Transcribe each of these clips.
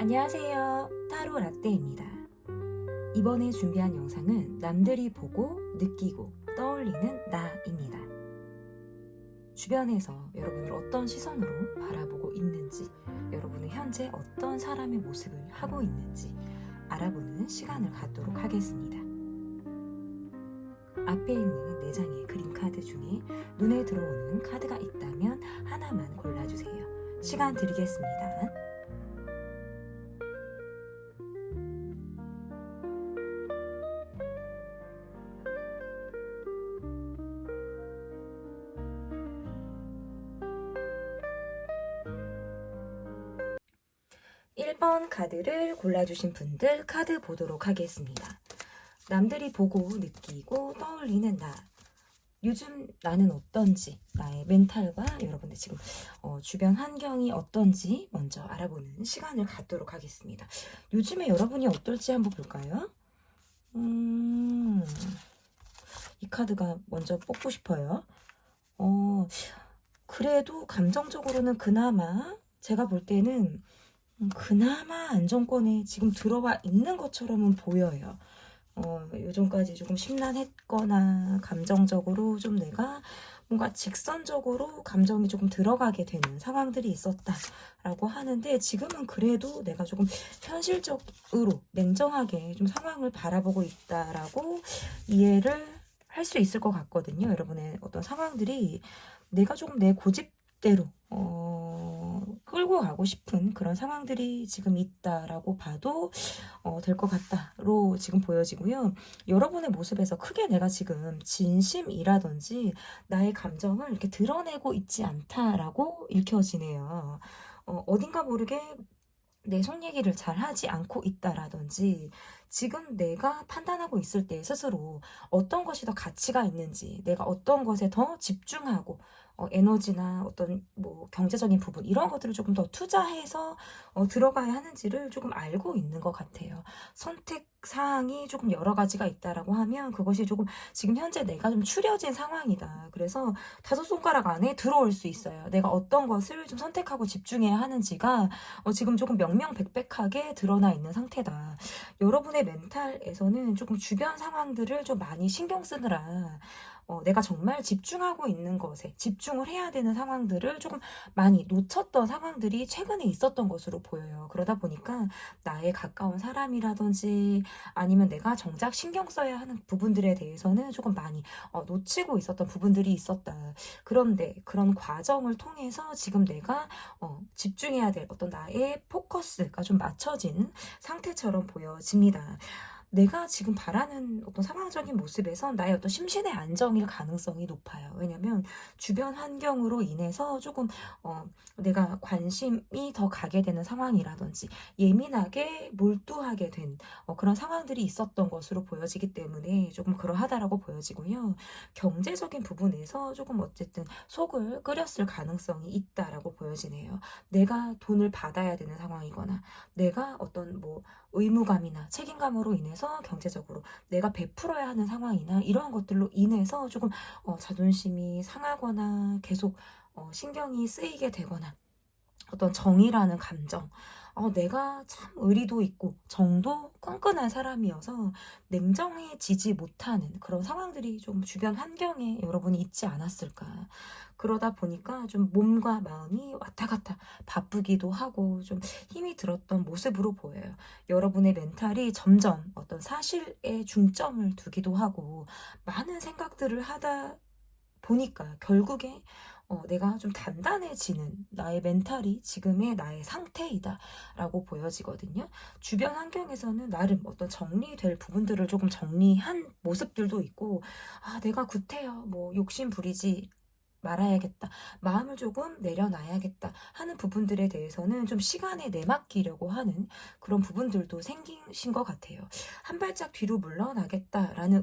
안녕하세요. 타로 라떼입니다. 이번에 준비한 영상은 남들이 보고 느끼고 떠올리는 나입니다. 주변에서 여러분을 어떤 시선으로 바라보고 있는지, 여러분은 현재 어떤 사람의 모습을 하고 있는지 알아보는 시간을 갖도록 하겠습니다. 앞에 있는 4장의 그림 카드 중에 눈에 들어오는 카드가 있다면 하나만 골라주세요. 시간 드리겠습니다. 1번 카드를 골라주신 분들 카드 보도록 하겠습니다. 남들이 보고 느끼고 떠올리는 나. 요즘 나는 어떤지, 나의 멘탈과 여러분들 지금 주변 환경이 어떤지 먼저 알아보는 시간을 갖도록 하겠습니다. 요즘에 여러분이 어떨지 한번 볼까요? 이 카드가 먼저 뽑고 싶어요. 그래도 감정적으로는 그나마 제가 볼 때는 그나마 안정권에 지금 들어와 있는 것처럼은 보여요. 요즘까지 조금 심란했거나 감정적으로 좀 내가 뭔가 직선적으로 감정이 조금 들어가게 되는 상황들이 있었다라고 하는데, 지금은 그래도 내가 조금 현실적으로 냉정하게 좀 상황을 바라보고 있다라고 이해를 할 수 있을 것 같거든요. 여러분의 어떤 상황들이 내가 조금 내 고집대로 끌고 가고 싶은 그런 상황들이 지금 있다라고 봐도 될 것 같다로 지금 보여지고요. 여러분의 모습에서 크게 내가 지금 진심이라든지 나의 감정을 이렇게 드러내고 있지 않다라고 읽혀지네요. 어딘가 모르게 내 속 얘기를 잘 하지 않고 있다라든지, 지금 내가 판단하고 있을 때 스스로 어떤 것이 더 가치가 있는지, 내가 어떤 것에 더 집중하고 에너지나 어떤 뭐 경제적인 부분 이런 것들을 조금 더 투자해서 들어가야 하는지를 조금 알고 있는 것 같아요. 선택 사항이 조금 여러 가지가 있다라고 하면 그것이 조금 지금 현재 내가 좀 추려진 상황이다. 그래서 5손가락 안에 들어올 수 있어요. 내가 어떤 것을 좀 선택하고 집중해야 하는지가 지금 조금 명명백백하게 드러나 있는 상태다. 여러분의 멘탈에서는 조금 주변 상황들을 좀 많이 신경 쓰느라 내가 정말 집중하고 있는 것에 집중을 해야 되는 상황들을 조금 많이 놓쳤던 상황들이 최근에 있었던 것으로 보여요. 그러다 보니까 나의 가까운 사람이라든지 아니면 내가 정작 신경 써야 하는 부분들에 대해서는 조금 많이 놓치고 있었던 부분들이 있었다. 그런데 그런 과정을 통해서 지금 내가 집중해야 될 어떤 나의 포커스가 좀 맞춰진 상태처럼 보여집니다. 내가 지금 바라는 어떤 상황적인 모습에서 나의 어떤 심신의 안정일 가능성이 높아요. 왜냐면 주변 환경으로 인해서 조금 내가 관심이 더 가게 되는 상황이라든지 예민하게 몰두하게 된 그런 상황들이 있었던 것으로 보여지기 때문에 조금 그러하다라고 보여지고요. 경제적인 부분에서 조금 어쨌든 속을 끓였을 가능성이 있다라고 보여지네요. 내가 돈을 받아야 되는 상황이거나 내가 어떤 뭐 의무감이나 책임감으로 인해서 경제적으로 내가 베풀어야 하는 상황이나 이러한 것들로 인해서 조금 자존심이 상하거나 계속 신경이 쓰이게 되거나 어떤 정이라는 감정, 내가 참 의리도 있고 정도 끈끈한 사람이어서 냉정해지지 못하는 그런 상황들이 좀 주변 환경에 여러분이 있지 않았을까. 그러다 보니까 좀 몸과 마음이 왔다 갔다 바쁘기도 하고 좀 힘이 들었던 모습으로 보여요. 여러분의 멘탈이 점점 어떤 사실에 중점을 두기도 하고 많은 생각들을 하다 보니까 결국에 내가 좀 단단해지는 나의 멘탈이 지금의 나의 상태이다 라고 보여지거든요. 주변 환경에서는 나름 어떤 정리될 부분들을 조금 정리한 모습들도 있고, 내가 구태여 뭐 욕심 부리지 말아야겠다, 마음을 조금 내려놔야겠다 하는 부분들에 대해서는 좀 시간에 내맡기려고 하는 그런 부분들도 생기신 것 같아요. 한 발짝 뒤로 물러나겠다라는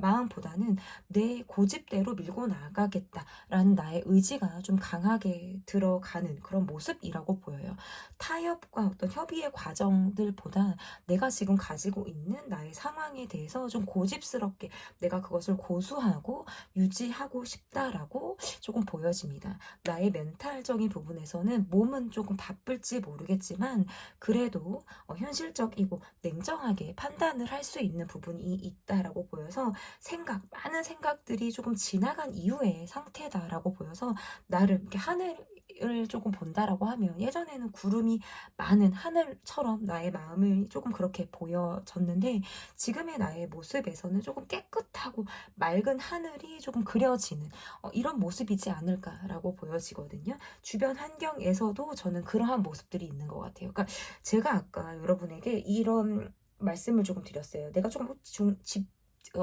마음보다는 내 고집대로 밀고 나가겠다라는 나의 의지가 좀 강하게 들어가는 그런 모습이라고 보여요. 타협과 어떤 협의의 과정들보다 내가 지금 가지고 있는 나의 상황에 대해서 좀 고집스럽게 내가 그것을 고수하고 유지하고 싶다라고 있다라고 조금 보여집니다. 나의 멘탈적인 부분에서는 몸은 조금 바쁠지 모르겠지만 그래도 현실적이고 냉정하게 판단을 할 수 있는 부분이 있다라고 보여서 많은 생각들이 조금 지나간 이후의 상태다라고 보여서 나름 이렇게 하늘을 조금 본다라고 하면 예전에는 구름이 많은 하늘처럼 나의 마음을 조금 그렇게 보여졌는데 지금의 나의 모습에서는 조금 깨끗하고 맑은 하늘이 조금 그려지는 이런 모습이지 않을까라고 보여지거든요. 주변 환경에서도 저는 그러한 모습들이 있는 것 같아요. 그러니까 제가 아까 여러분에게 이런 말씀을 조금 드렸어요. 내가 조금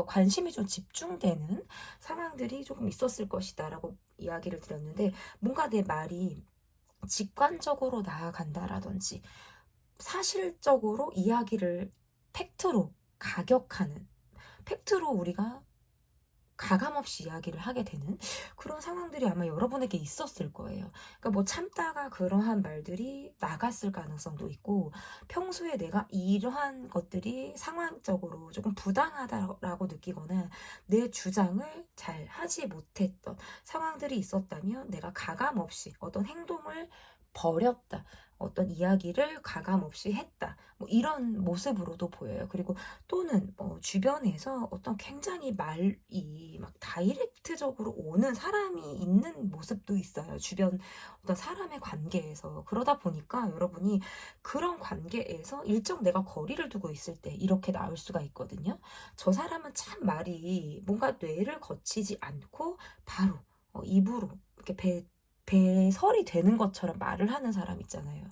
관심이 좀 집중되는 상황들이 조금 있었을 것이다라고 이야기를 드렸는데 뭔가 내 말이 직관적으로 나아간다라든지 사실적으로 이야기를 팩트로 가격하는 팩트로 우리가 가감없이 이야기를 하게 되는 그런 상황들이 아마 여러분에게 있었을 거예요. 그러니까 뭐 참다가 그러한 말들이 나갔을 가능성도 있고 평소에 내가 이러한 것들이 상황적으로 조금 부당하다라고 느끼거나 내 주장을 잘 하지 못했던 상황들이 있었다면 내가 가감없이 어떤 행동을 버렸다. 어떤 이야기를 가감없이 했다. 뭐 이런 모습으로도 보여요. 그리고 또는 주변에서 어떤 굉장히 말이 막 다이렉트적으로 오는 사람이 있는 모습도 있어요. 주변 어떤 사람의 관계에서. 그러다 보니까 여러분이 그런 관계에서 일정 내가 거리를 두고 있을 때 이렇게 나올 수가 있거든요. 저 사람은 참 말이 뭔가 뇌를 거치지 않고 바로 입으로 이렇게 배설이 되는 것처럼 말을 하는 사람 있잖아요.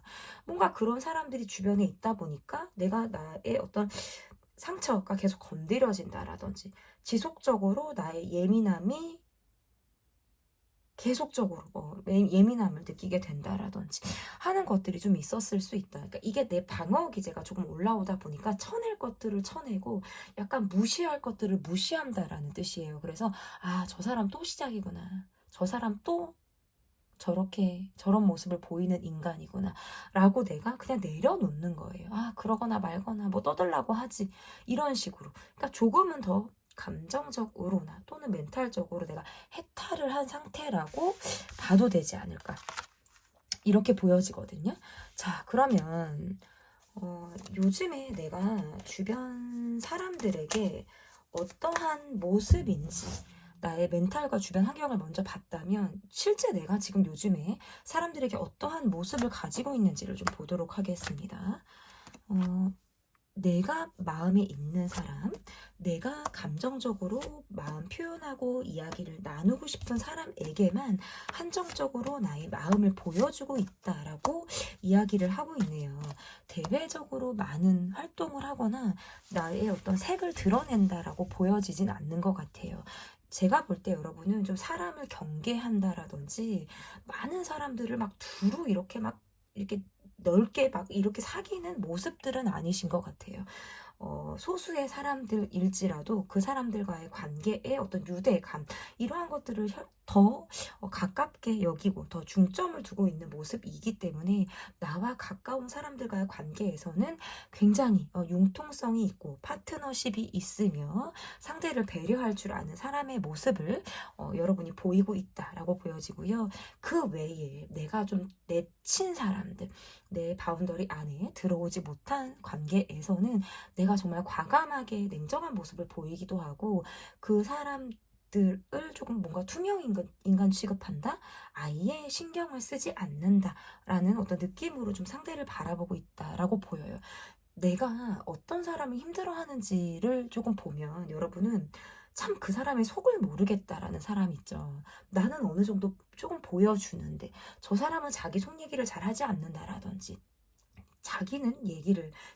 뭔가 그런 사람들이 주변에 있다 보니까 내가 나의 어떤 상처가 계속 건드려진다라든지 지속적으로 나의 예민함이 계속적으로 예민함을 느끼게 된다라든지 하는 것들이 좀 있었을 수 있다. 그러니까 이게 내 방어 기제가 조금 올라오다 보니까 쳐낼 것들을 쳐내고 약간 무시할 것들을 무시한다라는 뜻이에요. 그래서 저 사람 또 시작이구나. 저 사람 또 저런 모습을 보이는 인간이구나 라고 내가 그냥 내려놓는 거예요. 그러거나 말거나 뭐 떠들라고 하지 이런 식으로. 그러니까 조금은 더 감정적으로나 또는 멘탈적으로 내가 해탈을 한 상태라고 봐도 되지 않을까 이렇게 보여지거든요. 자, 그러면 요즘에 내가 주변 사람들에게 어떠한 모습인지 나의 멘탈과 주변 환경을 먼저 봤다면 실제 내가 지금 요즘에 사람들에게 어떠한 모습을 가지고 있는지를 좀 보도록 하겠습니다. 내가 마음에 있는 사람, 내가 감정적으로 마음 표현하고 이야기를 나누고 싶은 사람에게만 한정적으로 나의 마음을 보여주고 있다라고 이야기를 하고 있네요. 대외적으로 많은 활동을 하거나 나의 어떤 색을 드러낸다라고 보여지진 않는 것 같아요. 제가 볼 때 여러분은 좀 사람을 경계한다라든지 많은 사람들을 막 두루 이렇게 넓게 막 이렇게 사귀는 모습들은 아니신 것 같아요. 소수의 사람들일지라도 그 사람들과의 관계에 어떤 유대감 이러한 것들을 더 가깝게 여기고 더 중점을 두고 있는 모습이기 때문에 나와 가까운 사람들과의 관계에서는 굉장히 융통성이 있고 파트너십이 있으며 상대를 배려할 줄 아는 사람의 모습을 여러분이 보이고 있다라고 보여지고요. 그 외에 내가 좀 내친 사람들 내 바운더리 안에 들어오지 못한 관계에서는 내가 정말 과감하게 냉정한 모습을 보이기도 하고 그 사람들을 조금 뭔가 투명 인간 취급한다? 아예 신경을 쓰지 않는다라는 어떤 느낌으로 좀 상대를 바라보고 있다라고 보여요. 내가 어떤 사람이 힘들어하는지를 조금 보면 여러분은 참 그 사람의 속을 모르겠다라는 사람 있죠. 나는 어느 정도 조금 보여주는데 저 사람은 자기 속 얘기를 잘 하지 않는다라든지 자기는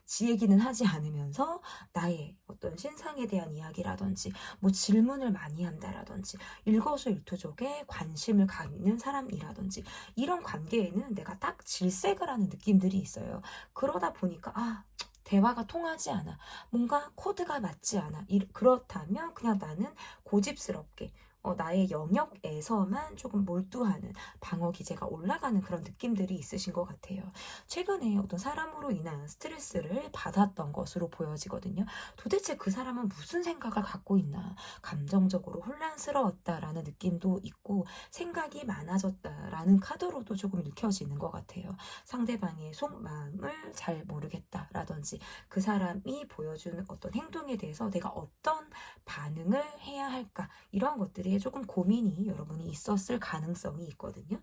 지 얘기는 하지 않으면서 나의 어떤 신상에 대한 이야기라든지 뭐 질문을 많이 한다라든지 일거수일투족에 관심을 갖는 사람이라든지 이런 관계에는 내가 딱 질색을 하는 느낌들이 있어요. 그러다 보니까 대화가 통하지 않아. 뭔가 코드가 맞지 않아. 그렇다면 그냥 나는 고집스럽게 나의 영역에서만 조금 몰두하는 방어 기제가 올라가는 그런 느낌들이 있으신 것 같아요. 최근에 어떤 사람으로 인한 스트레스를 받았던 것으로 보여지거든요. 도대체 그 사람은 무슨 생각을 갖고 있나? 감정적으로 혼란스러웠다라는 느낌도 있고 생각이 많아졌다라는 카드로도 조금 읽혀지는 것 같아요. 상대방의 속마음을 잘 모르겠다라든지 그 사람이 보여주는 어떤 행동에 대해서 내가 어떤 반응을 해야 할까? 이러한 것들이 조금 고민이 여러분이 있었을 가능성이 있거든요.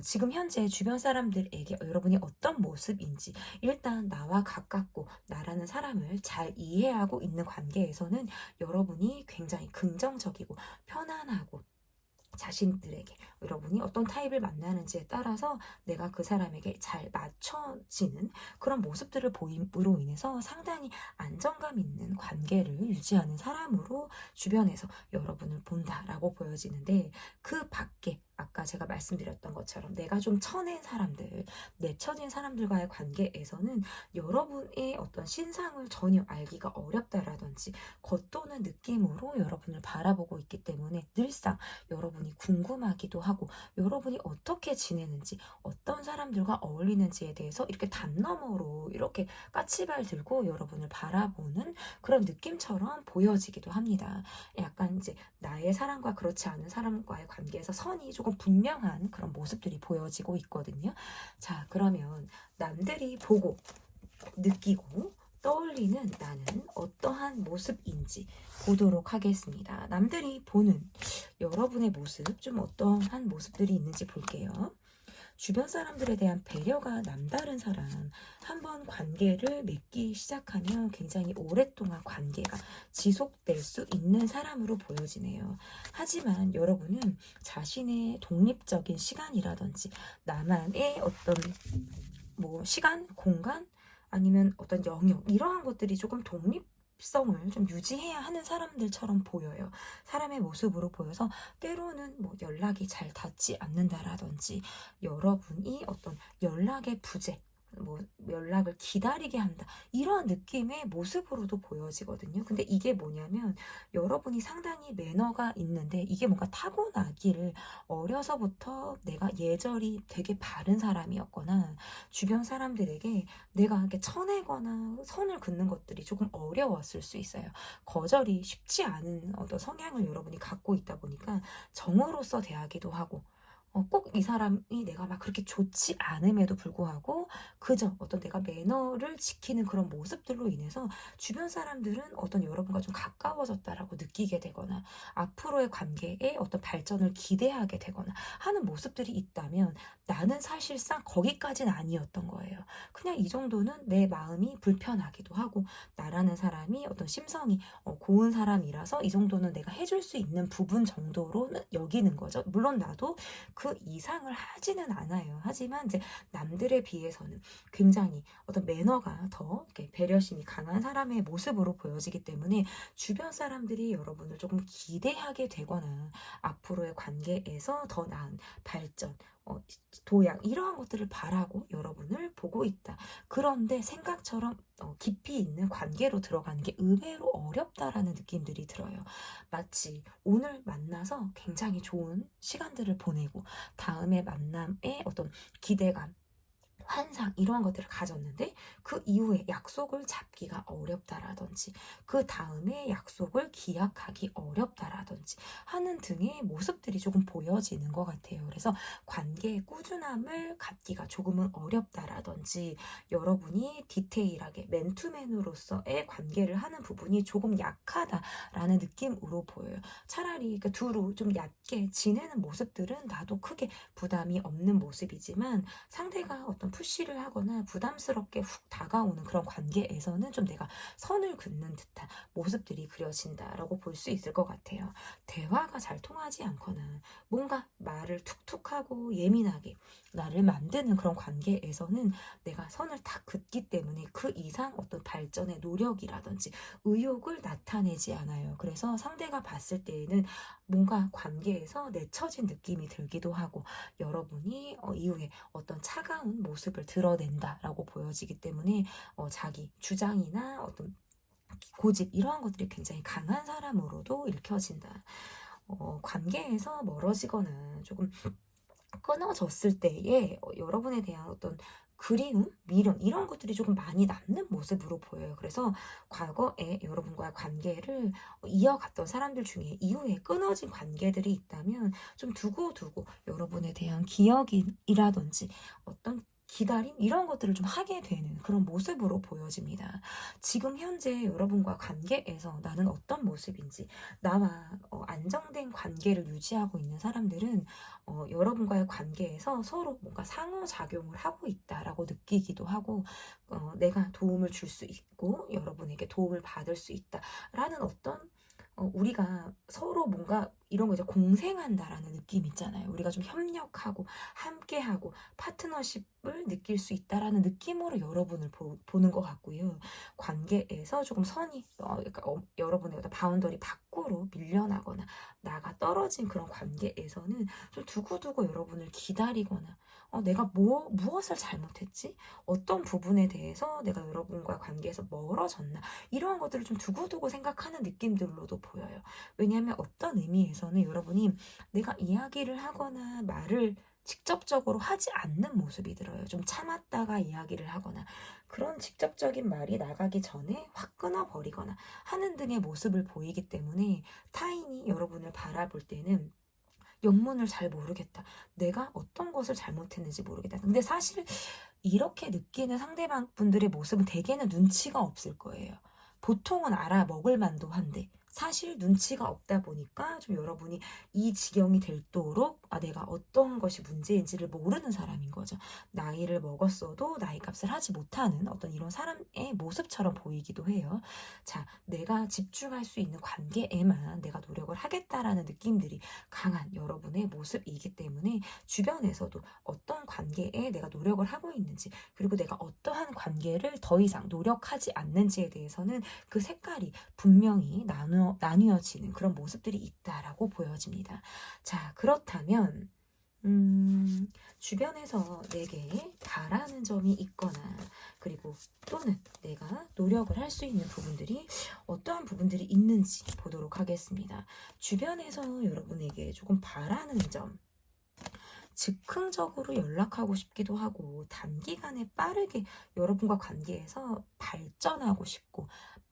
지금 현재 주변 사람들에게 여러분이 어떤 모습인지 일단 나와 가깝고 나라는 사람을 잘 이해하고 있는 관계에서는 여러분이 굉장히 긍정적이고 편안하고 자신들에게 여러분이 어떤 타입을 만나는지에 따라서 내가 그 사람에게 잘 맞춰지는 그런 모습들을 보임으로 인해서 상당히 안정감 있는 관계를 유지하는 사람으로 주변에서 여러분을 본다라고 보여지는데 그 밖에 아까 제가 말씀드렸던 것처럼 내가 좀 쳐낸 사람들, 내쳐진 사람들과의 관계에서는 여러분의 어떤 신상을 전혀 알기가 어렵다라든지 겉도는 느낌으로 여러분을 바라보고 있기 때문에 늘상 여러분이 궁금하기도 하고 여러분이 어떻게 지내는지 어떤 사람들과 어울리는지에 대해서 이렇게 담 너머로 이렇게 까치발 들고 여러분을 바라보는 그런 느낌처럼 보여지기도 합니다. 약간 이제 나의 사람과 그렇지 않은 사람과의 관계에서 선이 조금 분명한 그런 모습들이 보여지고 있거든요. 자, 그러면 남들이 보고 느끼고 떠올리는 나는 어떠한 모습인지 보도록 하겠습니다. 남들이 보는 여러분의 모습, 좀 어떠한 모습들이 있는지 볼게요. 주변 사람들에 대한 배려가 남다른 사람, 한번 관계를 맺기 시작하면 굉장히 오랫동안 관계가 지속될 수 있는 사람으로 보여지네요. 하지만 여러분은 자신의 독립적인 시간이라든지 나만의 어떤 시간, 공간, 아니면 어떤 영역 이러한 것들이 조금 독립성을 좀 유지해야 하는 사람들처럼 보여요. 사람의 모습으로 보여서 때로는 연락이 잘 닿지 않는다라든지 여러분이 어떤 연락의 부재 연락을 기다리게 한다 이러한 느낌의 모습으로도 보여지거든요. 근데 이게 뭐냐면 여러분이 상당히 매너가 있는데 이게 뭔가 타고나기를 어려서부터 내가 예절이 되게 바른 사람이었거나 주변 사람들에게 내가 이렇게 쳐내거나 선을 긋는 것들이 조금 어려웠을 수 있어요. 거절이 쉽지 않은 어떤 성향을 여러분이 갖고 있다 보니까 정으로서 대하기도 하고 꼭 이 사람이 내가 막 그렇게 좋지 않음에도 불구하고 그저 어떤 내가 매너를 지키는 그런 모습들로 인해서 주변 사람들은 어떤 여러분과 좀 가까워졌다라고 느끼게 되거나 앞으로의 관계에 어떤 발전을 기대하게 되거나 하는 모습들이 있다면 나는 사실상 거기까지는 아니었던 거예요. 그냥 이 정도는 내 마음이 불편하기도 하고 나라는 사람이 어떤 심성이 고운 사람이라서 이 정도는 내가 해줄 수 있는 부분 정도로는 여기는 거죠. 물론 나도 그 이상을 하지는 않아요. 하지만 이제 남들에 비해서는 굉장히 어떤 매너가 더 이렇게 배려심이 강한 사람의 모습으로 보여지기 때문에 주변 사람들이 여러분을 조금 기대하게 되거나 앞으로의 관계에서 더 나은 발전, 도약 이러한 것들을 바라고 여러분을 보고 있다. 그런데 생각처럼 깊이 있는 관계로 들어가는 게 의외로 어렵다라는 느낌들이 들어요. 마치 오늘 만나서 굉장히 좋은 시간들을 보내고 다음에 만남에 어떤 기대감 환상 이러한 것들을 가졌는데 그 이후에 약속을 잡기가 어렵다라든지 그 다음에 약속을 기약하기 어렵다라든지 하는 등의 모습들이 조금 보여지는 것 같아요. 그래서 관계의 꾸준함을 갖기가 조금은 어렵다라든지 여러분이 디테일하게 맨투맨으로서의 관계를 하는 부분이 조금 약하다라는 느낌으로 보여요. 차라리 그 두루 좀 얕게 지내는 모습들은 나도 크게 부담이 없는 모습이지만 상대가 어떤 푸시를 하거나 부담스럽게 훅 다가오는 그런 관계에서는 좀 내가 선을 긋는 듯한 모습들이 그려진다라고 볼 수 있을 것 같아요. 대화가 잘 통하지 않거나 뭔가 말을 툭툭하고 예민하게 나를 만드는 그런 관계에서는 내가 선을 다 긋기 때문에 그 이상 어떤 발전의 노력이라든지 의욕을 나타내지 않아요. 그래서 상대가 봤을 때에는 뭔가 관계에서 내쳐진 느낌이 들기도 하고 여러분이 이후에 어떤 차가운 모습을 드러낸다라고 보여지기 때문에 자기 주장이나 어떤 고집 이러한 것들이 굉장히 강한 사람으로도 읽혀진다. 관계에서 멀어지거나 조금 끊어졌을 때에 여러분에 대한 어떤 그리움, 미련 이런 것들이 조금 많이 남는 모습으로 보여요. 그래서 과거에 여러분과의 관계를 이어갔던 사람들 중에 이후에 끊어진 관계들이 있다면 좀 두고두고 여러분에 대한 기억이라든지 어떤 기다림 이런 것들을 좀 하게 되는 그런 모습으로 보여집니다. 지금 현재 여러분과 관계에서 나는 어떤 모습인지, 나와 안정된 관계를 유지하고 있는 사람들은 여러분과의 관계에서 서로 뭔가 상호작용을 하고 있다라고 느끼기도 하고, 내가 도움을 줄 수 있고 여러분에게 도움을 받을 수 있다라는 어떤 우리가 서로 뭔가 이런 거 이제 공생한다라는 느낌 있잖아요. 우리가 좀 협력하고 함께하고 파트너십을 느낄 수 있다라는 느낌으로 여러분을 보는 것 같고요. 관계에서 조금 선이 그러니까 여러분의 어떤 바운더리 밖으로 밀려나거나 나가 떨어진 그런 관계에서는 좀 두고두고 여러분을 기다리거나 내가 무엇을 잘못했지? 어떤 부분에 대해서 내가 여러분과 관계에서 멀어졌나? 이러한 것들을 좀 두고두고 생각하는 느낌들로도 보여요. 왜냐하면 어떤 의미에서는 여러분이 내가 이야기를 하거나 말을 직접적으로 하지 않는 모습이 들어요. 좀 참았다가 이야기를 하거나 그런 직접적인 말이 나가기 전에 확 끊어버리거나 하는 등의 모습을 보이기 때문에 타인이 여러분을 바라볼 때는 영문을 잘 모르겠다. 내가 어떤 것을 잘못했는지 모르겠다. 근데 사실 이렇게 느끼는 상대방 분들의 모습은 대개는 눈치가 없을 거예요. 보통은 알아먹을 만도 한데 사실 눈치가 없다 보니까 좀 여러분이 이 지경이 될도록 내가 어떤 것이 문제인지를 모르는 사람인 거죠. 나이를 먹었어도 나이 값을 하지 못하는 어떤 이런 사람의 모습처럼 보이기도 해요. 자, 내가 집중할 수 있는 관계에만 내가 노력을 하겠다라는 느낌들이 강한 여러분의 모습이기 때문에 주변에서도 어떤 관계에 내가 노력을 하고 있는지, 그리고 내가 어떠한 관계를 더 이상 노력하지 않는지에 대해서는 그 색깔이 분명히 나뉘어지는 그런 모습들이 있다라고 보여집니다. 자, 그렇다면 주변에서 내게 바라는 점이 있거나 그리고 또는 내가 노력을 할 수 있는 부분들이 어떠한 부분들이 있는지 보도록 하겠습니다. 주변에서 여러분에게 조금 바라는 점, 즉흥적으로 연락하고 싶기도 하고 단기간에 빠르게 여러분과 관계에서 발전하고 싶고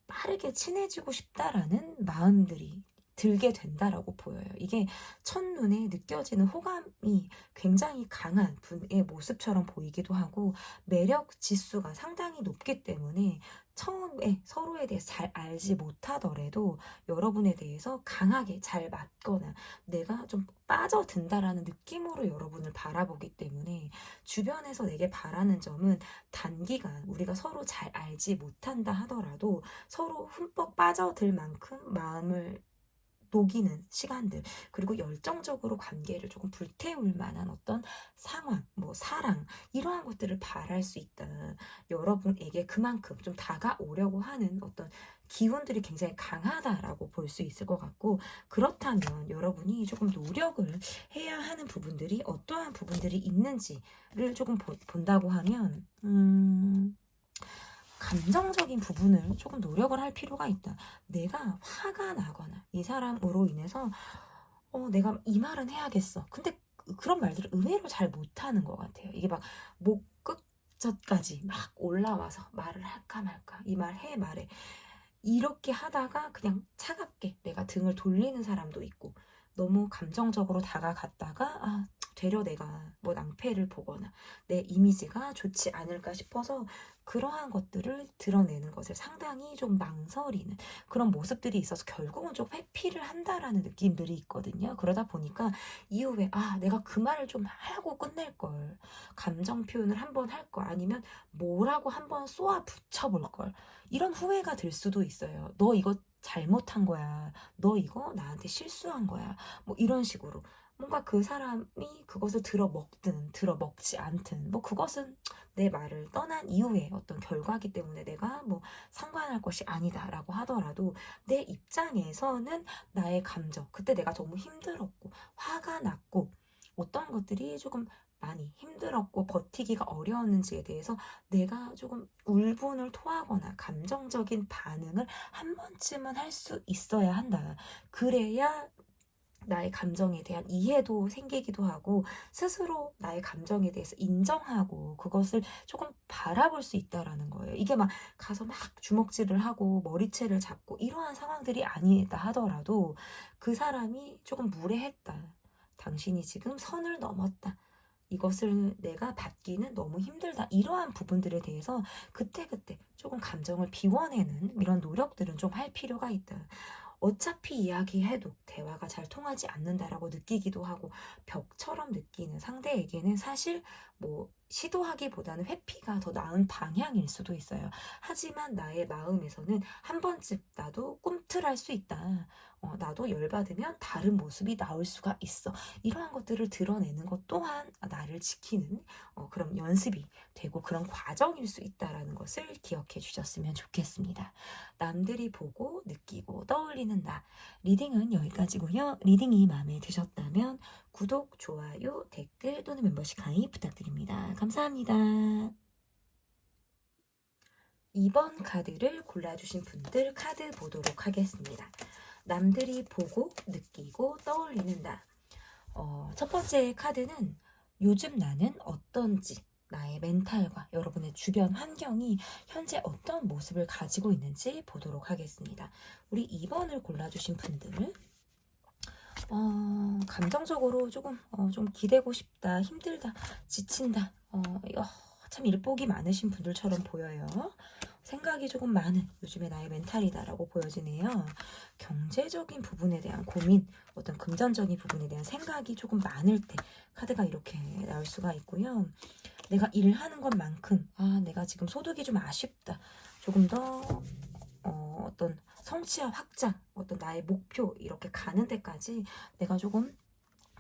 빠르게 친해지고 싶다라는 마음들이 들게 된다라고 보여요. 이게 첫눈에 느껴지는 호감이 굉장히 강한 분의 모습처럼 보이기도 하고 매력 지수가 상당히 높기 때문에 처음에 서로에 대해서 잘 알지 못하더라도 여러분에 대해서 강하게 잘 맞거나 내가 좀 빠져든다라는 느낌으로 여러분을 바라보기 때문에 주변에서 내게 바라는 점은 단기간 우리가 서로 잘 알지 못한다 하더라도 서로 흠뻑 빠져들 만큼 마음을 녹이는 시간들, 그리고 열정적으로 관계를 조금 불태울 만한 어떤 상황, 뭐 사랑 이러한 것들을 바랄 수 있다. 여러분에게 그만큼 좀 다가오려고 하는 어떤 기운들이 굉장히 강하다라고 볼 수 있을 것 같고, 그렇다면 여러분이 조금 노력을 해야 하는 부분들이 어떠한 부분들이 있는지를 조금 본다고 하면 감정적인 부분을 조금 노력을 할 필요가 있다. 내가 화가 나거나 이 사람으로 인해서 내가 이 말은 해야겠어. 근데 그런 말들을 의외로 잘 못하는 것 같아요. 이게 막 목 끝까지 막 올라와서 말을 할까 말까 이 말 해 말해 이렇게 하다가 그냥 차갑게 내가 등을 돌리는 사람도 있고, 너무 감정적으로 다가갔다가 되려 내가 뭐 낭패를 보거나 내 이미지가 좋지 않을까 싶어서 그러한 것들을 드러내는 것을 상당히 좀 망설이는 그런 모습들이 있어서 결국은 좀 회피를 한다라는 느낌들이 있거든요. 그러다 보니까 이후에 내가 그 말을 좀 하고 끝낼 걸, 감정 표현을 한번 할 걸, 아니면 뭐라고 한번 쏘아 붙여볼 걸, 이런 후회가 들 수도 있어요. 너 이거 잘못한 거야. 너 이거 나한테 실수한 거야. 뭐 이런 식으로. 뭔가 그 사람이 그것을 들어먹든 들어먹지 않든 뭐 그것은 내 말을 떠난 이후에 어떤 결과기 때문에 내가 뭐 상관할 것이 아니다라고 하더라도 내 입장에서는 나의 감정, 그때 내가 너무 힘들었고 화가 났고 어떤 것들이 조금 많이 힘들었고 버티기가 어려웠는지에 대해서 내가 조금 울분을 토하거나 감정적인 반응을 한 번쯤은 할 수 있어야 한다. 그래야 나의 감정에 대한 이해도 생기기도 하고 스스로 나의 감정에 대해서 인정하고 그것을 조금 바라볼 수 있다라는 거예요. 이게 막 가서 막 주먹질을 하고 머리채를 잡고 이러한 상황들이 아니다 하더라도 그 사람이 조금 무례했다. 당신이 지금 선을 넘었다. 이것을 내가 받기는 너무 힘들다. 이러한 부분들에 대해서 그때그때 조금 감정을 비워내는 이런 노력들은 좀 할 필요가 있다. 어차피 이야기해도 대화가 잘 통하지 않는다라고 느끼기도 하고 벽처럼 느끼는 상대에게는 사실 뭐 시도하기보다는 회피가 더 나은 방향일 수도 있어요. 하지만 나의 마음에서는 한 번쯤 나도 꿈틀할 수 있다. 나도 열받으면 다른 모습이 나올 수가 있어. 이러한 것들을 드러내는 것 또한 나를 지키는 그런 연습이 되고 그런 과정일 수 있다라는 것을 기억해 주셨으면 좋겠습니다. 남들이 보고 느끼고 떠올리는 나. 리딩은 여기까지고요. 리딩이 마음에 드셨다면 구독, 좋아요, 댓글 또는 멤버십 가입 부탁드립니다. 감사합니다. 2번 카드를 골라주신 분들 카드 보도록 하겠습니다. 남들이 보고 느끼고 떠올리는 나. 첫 번째 카드는 요즘 나는 어떤지, 나의 멘탈과 여러분의 주변 환경이 현재 어떤 모습을 가지고 있는지 보도록 하겠습니다. 우리 2번을 골라주신 분들 감정적으로 조금 좀 기대고 싶다, 힘들다, 지친다, 참 일복이 많으신 분들처럼 보여요. 생각이 조금 많은 요즘의 나의 멘탈이다라고 보여지네요. 경제적인 부분에 대한 고민, 어떤 금전적인 부분에 대한 생각이 조금 많을 때 카드가 이렇게 나올 수가 있고요. 내가 일하는 것만큼 내가 지금 소득이 좀 아쉽다. 조금 더 어떤 성취와 확장, 어떤 나의 목표 이렇게 가는 데까지 내가 조금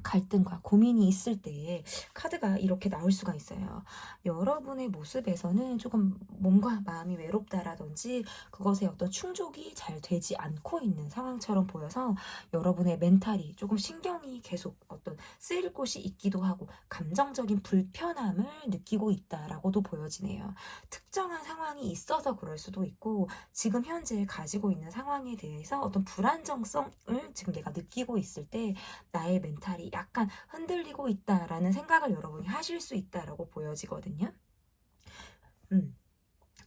갈등과 고민이 있을 때 카드가 이렇게 나올 수가 있어요. 여러분의 모습에서는 조금 몸과 마음이 외롭다라든지 그것에 어떤 충족이 잘 되지 않고 있는 상황처럼 보여서 여러분의 멘탈이 조금 신경이 계속 어떤 쓰일 곳이 있기도 하고 감정적인 불편함을 느끼고 있다라고도 보여지네요. 특정한 상황이 있어서 그럴 수도 있고 지금 현재 가지고 있는 상황에 대해서 어떤 불안정성을 지금 내가 느끼고 있을 때 나의 멘탈이 약간 흔들리고 있다라는 생각을 여러분이 하실 수 있다라고 보여지거든요.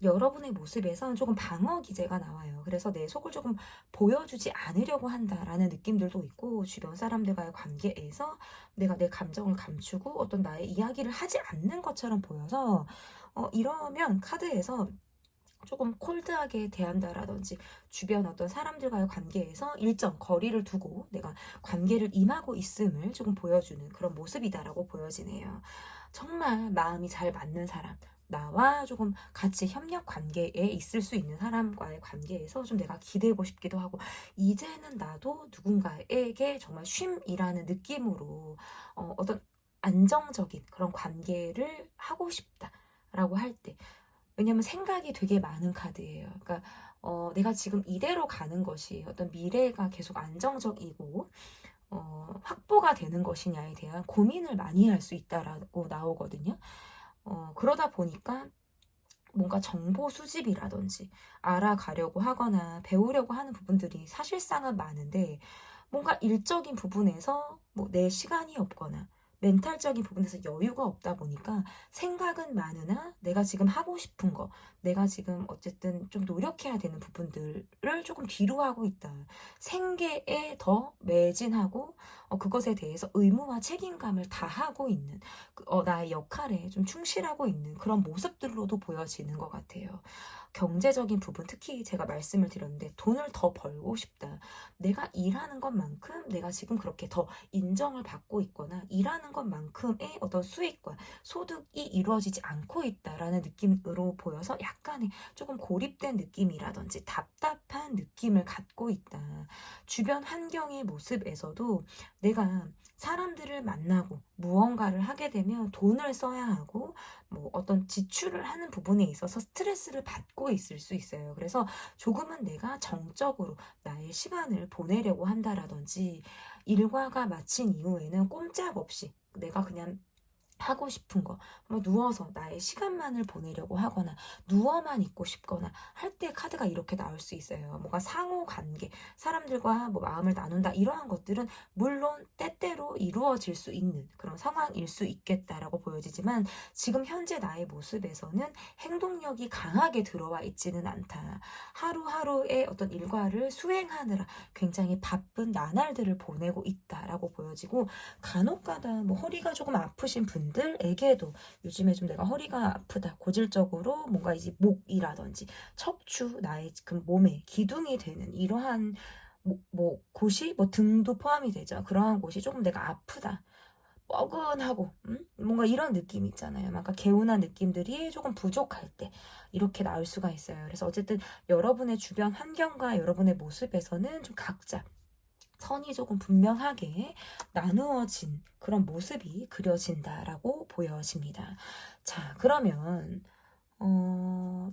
여러분의 모습에선 조금 방어 기제가 나와요. 그래서 내 속을 조금 보여주지 않으려고 한다라는 느낌들도 있고 주변 사람들과의 관계에서 내가 내 감정을 감추고 어떤 나의 이야기를 하지 않는 것처럼 보여서 이러면 카드에서 조금 콜드하게 대한다라든지 주변 어떤 사람들과의 관계에서 일정 거리를 두고 내가 관계를 임하고 있음을 조금 보여주는 그런 모습이다라고 보여지네요. 정말 마음이 잘 맞는 사람, 나와 조금 같이 협력 관계에 있을 수 있는 사람과의 관계에서 좀 내가 기대고 싶기도 하고 이제는 나도 누군가에게 정말 쉼이라는 느낌으로 어떤 안정적인 그런 관계를 하고 싶다라고 할 때 왜냐면 생각이 되게 많은 카드예요. 그러니까 내가 지금 이대로 가는 것이 어떤 미래가 계속 안정적이고 확보가 되는 것이냐에 대한 고민을 많이 할 수 있다라고 나오거든요. 그러다 보니까 뭔가 정보 수집이라든지 알아가려고 하거나 배우려고 하는 부분들이 사실상은 많은데 뭔가 일적인 부분에서 뭐 내 시간이 없거나 멘탈적인 부분에서 여유가 없다 보니까 생각은 많으나 내가 지금 하고 싶은 거, 내가 지금 어쨌든 좀 노력해야 되는 부분들을 조금 뒤로 하고 있다. 생계에 더 매진하고 그것에 대해서 의무와 책임감을 다하고 있는 나의 역할에 좀 충실하고 있는 그런 모습들로도 보여지는 것 같아요. 경제적인 부분, 특히 제가 말씀을 드렸는데 돈을 더 벌고 싶다. 내가 일하는 것만큼 내가 지금 그렇게 더 인정을 받고 있거나 일하는 것만큼의 어떤 수익과 소득이 이루어지지 않고 있다라는 느낌으로 보여서 약간의 조금 고립된 느낌이라든지 답답한 느낌을 갖고 있다. 주변 환경의 모습에서도 내가 사람들을 만나고 무언가를 하게 되면 돈을 써야 하고 뭐 어떤 지출을 하는 부분에 있어서 스트레스를 받고 있을 수 있어요. 그래서 조금은 내가 정적으로 나의 시간을 보내려고 한다라든지 일과가 마친 이후에는 꼼짝없이 내가 그냥 하고 싶은 거, 뭐 누워서 나의 시간만을 보내려고 하거나 누워만 있고 싶거나 할 때 카드가 이렇게 나올 수 있어요. 뭔가 상호 관계, 사람들과 뭐 마음을 나눈다 이러한 것들은 물론 때때로 이루어질 수 있는 그런 상황일 수 있겠다라고 보여지지만 지금 현재 나의 모습에서는 행동력이 강하게 들어와 있지는 않다. 하루하루의 어떤 일과를 수행하느라 굉장히 바쁜 나날들을 보내고 있다라고 보여지고, 간혹가다 뭐 허리가 조금 아프신 분들에게도 요즘에 좀 내가 허리가 아프다, 고질적으로 뭔가 이제 목이라든지 척추, 나의 그 몸에 기둥이 되는 이러한 곳이 뭐 등도 포함이 되죠. 그러한 곳이 조금 내가 아프다, 뻐근하고 뭔가 이런 느낌 있잖아요. 뭔가 개운한 느낌들이 조금 부족할 때 이렇게 나올 수가 있어요. 그래서 어쨌든 여러분의 주변 환경과 여러분의 모습에서는 좀 각자 선이 조금 분명하게 나누어진 그런 모습이 그려진다라고 보여집니다. 자, 그러면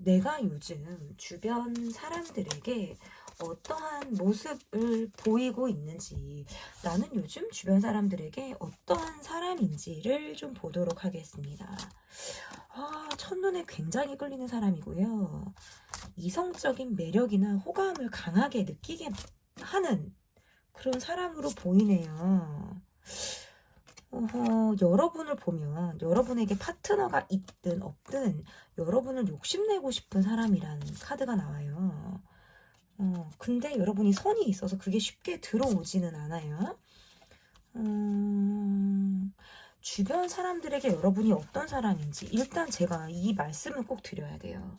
내가 요즘 주변 사람들에게 어떠한 모습을 보이고 있는지, 나는 요즘 주변 사람들에게 어떠한 사람인지를 좀 보도록 하겠습니다. 첫눈에 굉장히 끌리는 사람이고요. 이성적인 매력이나 호감을 강하게 느끼게 하는 그런 사람으로 보이네요. 여러분을 보면 여러분에게 파트너가 있든 없든 여러분을 욕심내고 싶은 사람이라는 카드가 나와요. 근데 여러분이 선이 있어서 그게 쉽게 들어오지는 않아요. 주변 사람들에게 여러분이 어떤 사람인지 일단 제가 이 말씀을 꼭 드려야 돼요.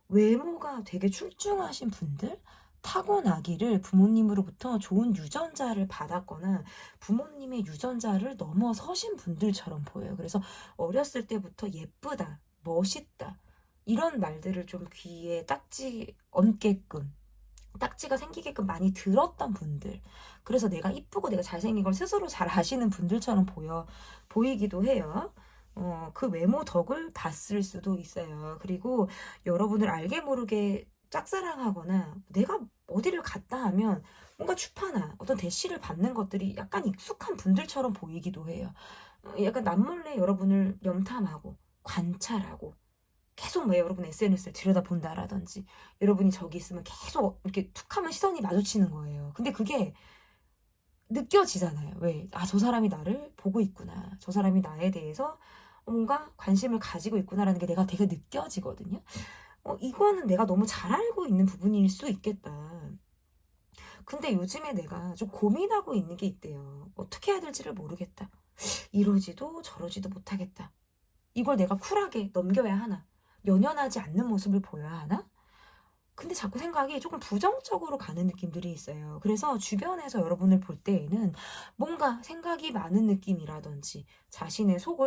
외모가 되게 출중하신 분들, 타고나기를 부모님으로부터 좋은 유전자를 받았거나 부모님의 유전자를 넘어서신 분들처럼 보여요. 그래서 어렸을 때부터 예쁘다, 멋있다 이런 말들을 좀 귀에 딱지 얹게끔, 딱지가 생기게끔 많이 들었던 분들, 그래서 내가 이쁘고 내가 잘생긴 걸 스스로 잘 아시는 분들처럼 보이기도 해요. 그 외모 덕을 봤을 수도 있어요. 그리고 여러분을 알게 모르게 짝사랑하거나 내가 어디를 갔다 하면 뭔가 추파나 어떤 대시를 받는 것들이 약간 익숙한 분들처럼 보이기도 해요. 약간 남몰래 여러분을 염탐하고 관찰하고 계속 뭐 여러분 SNS를 들여다본다라든지 여러분이 저기 있으면 계속 이렇게 툭 하면 시선이 마주치는 거예요. 근데 그게 느껴지잖아요. 왜? 저 사람이 나를 보고 있구나. 저 사람이 나에 대해서 뭔가 관심을 가지고 있구나라는 게 내가 되게 느껴지거든요. 이거는 내가 너무 잘 알고 있는 부분일 수 있겠다. 근데 요즘에 내가 좀 고민하고 있는 게 있대요. 어떻게 해야 될지를 모르겠다. 이러지도 저러지도 못하겠다. 이걸 내가 쿨하게 넘겨야 하나? 연연하지 않는 모습을 보여야 하나? 근데 자꾸 생각이 조금 부정적으로 가는 느낌들이 있어요. 그래서 주변에서 여러분을 볼 때에는 뭔가 생각이 많은 느낌이라든지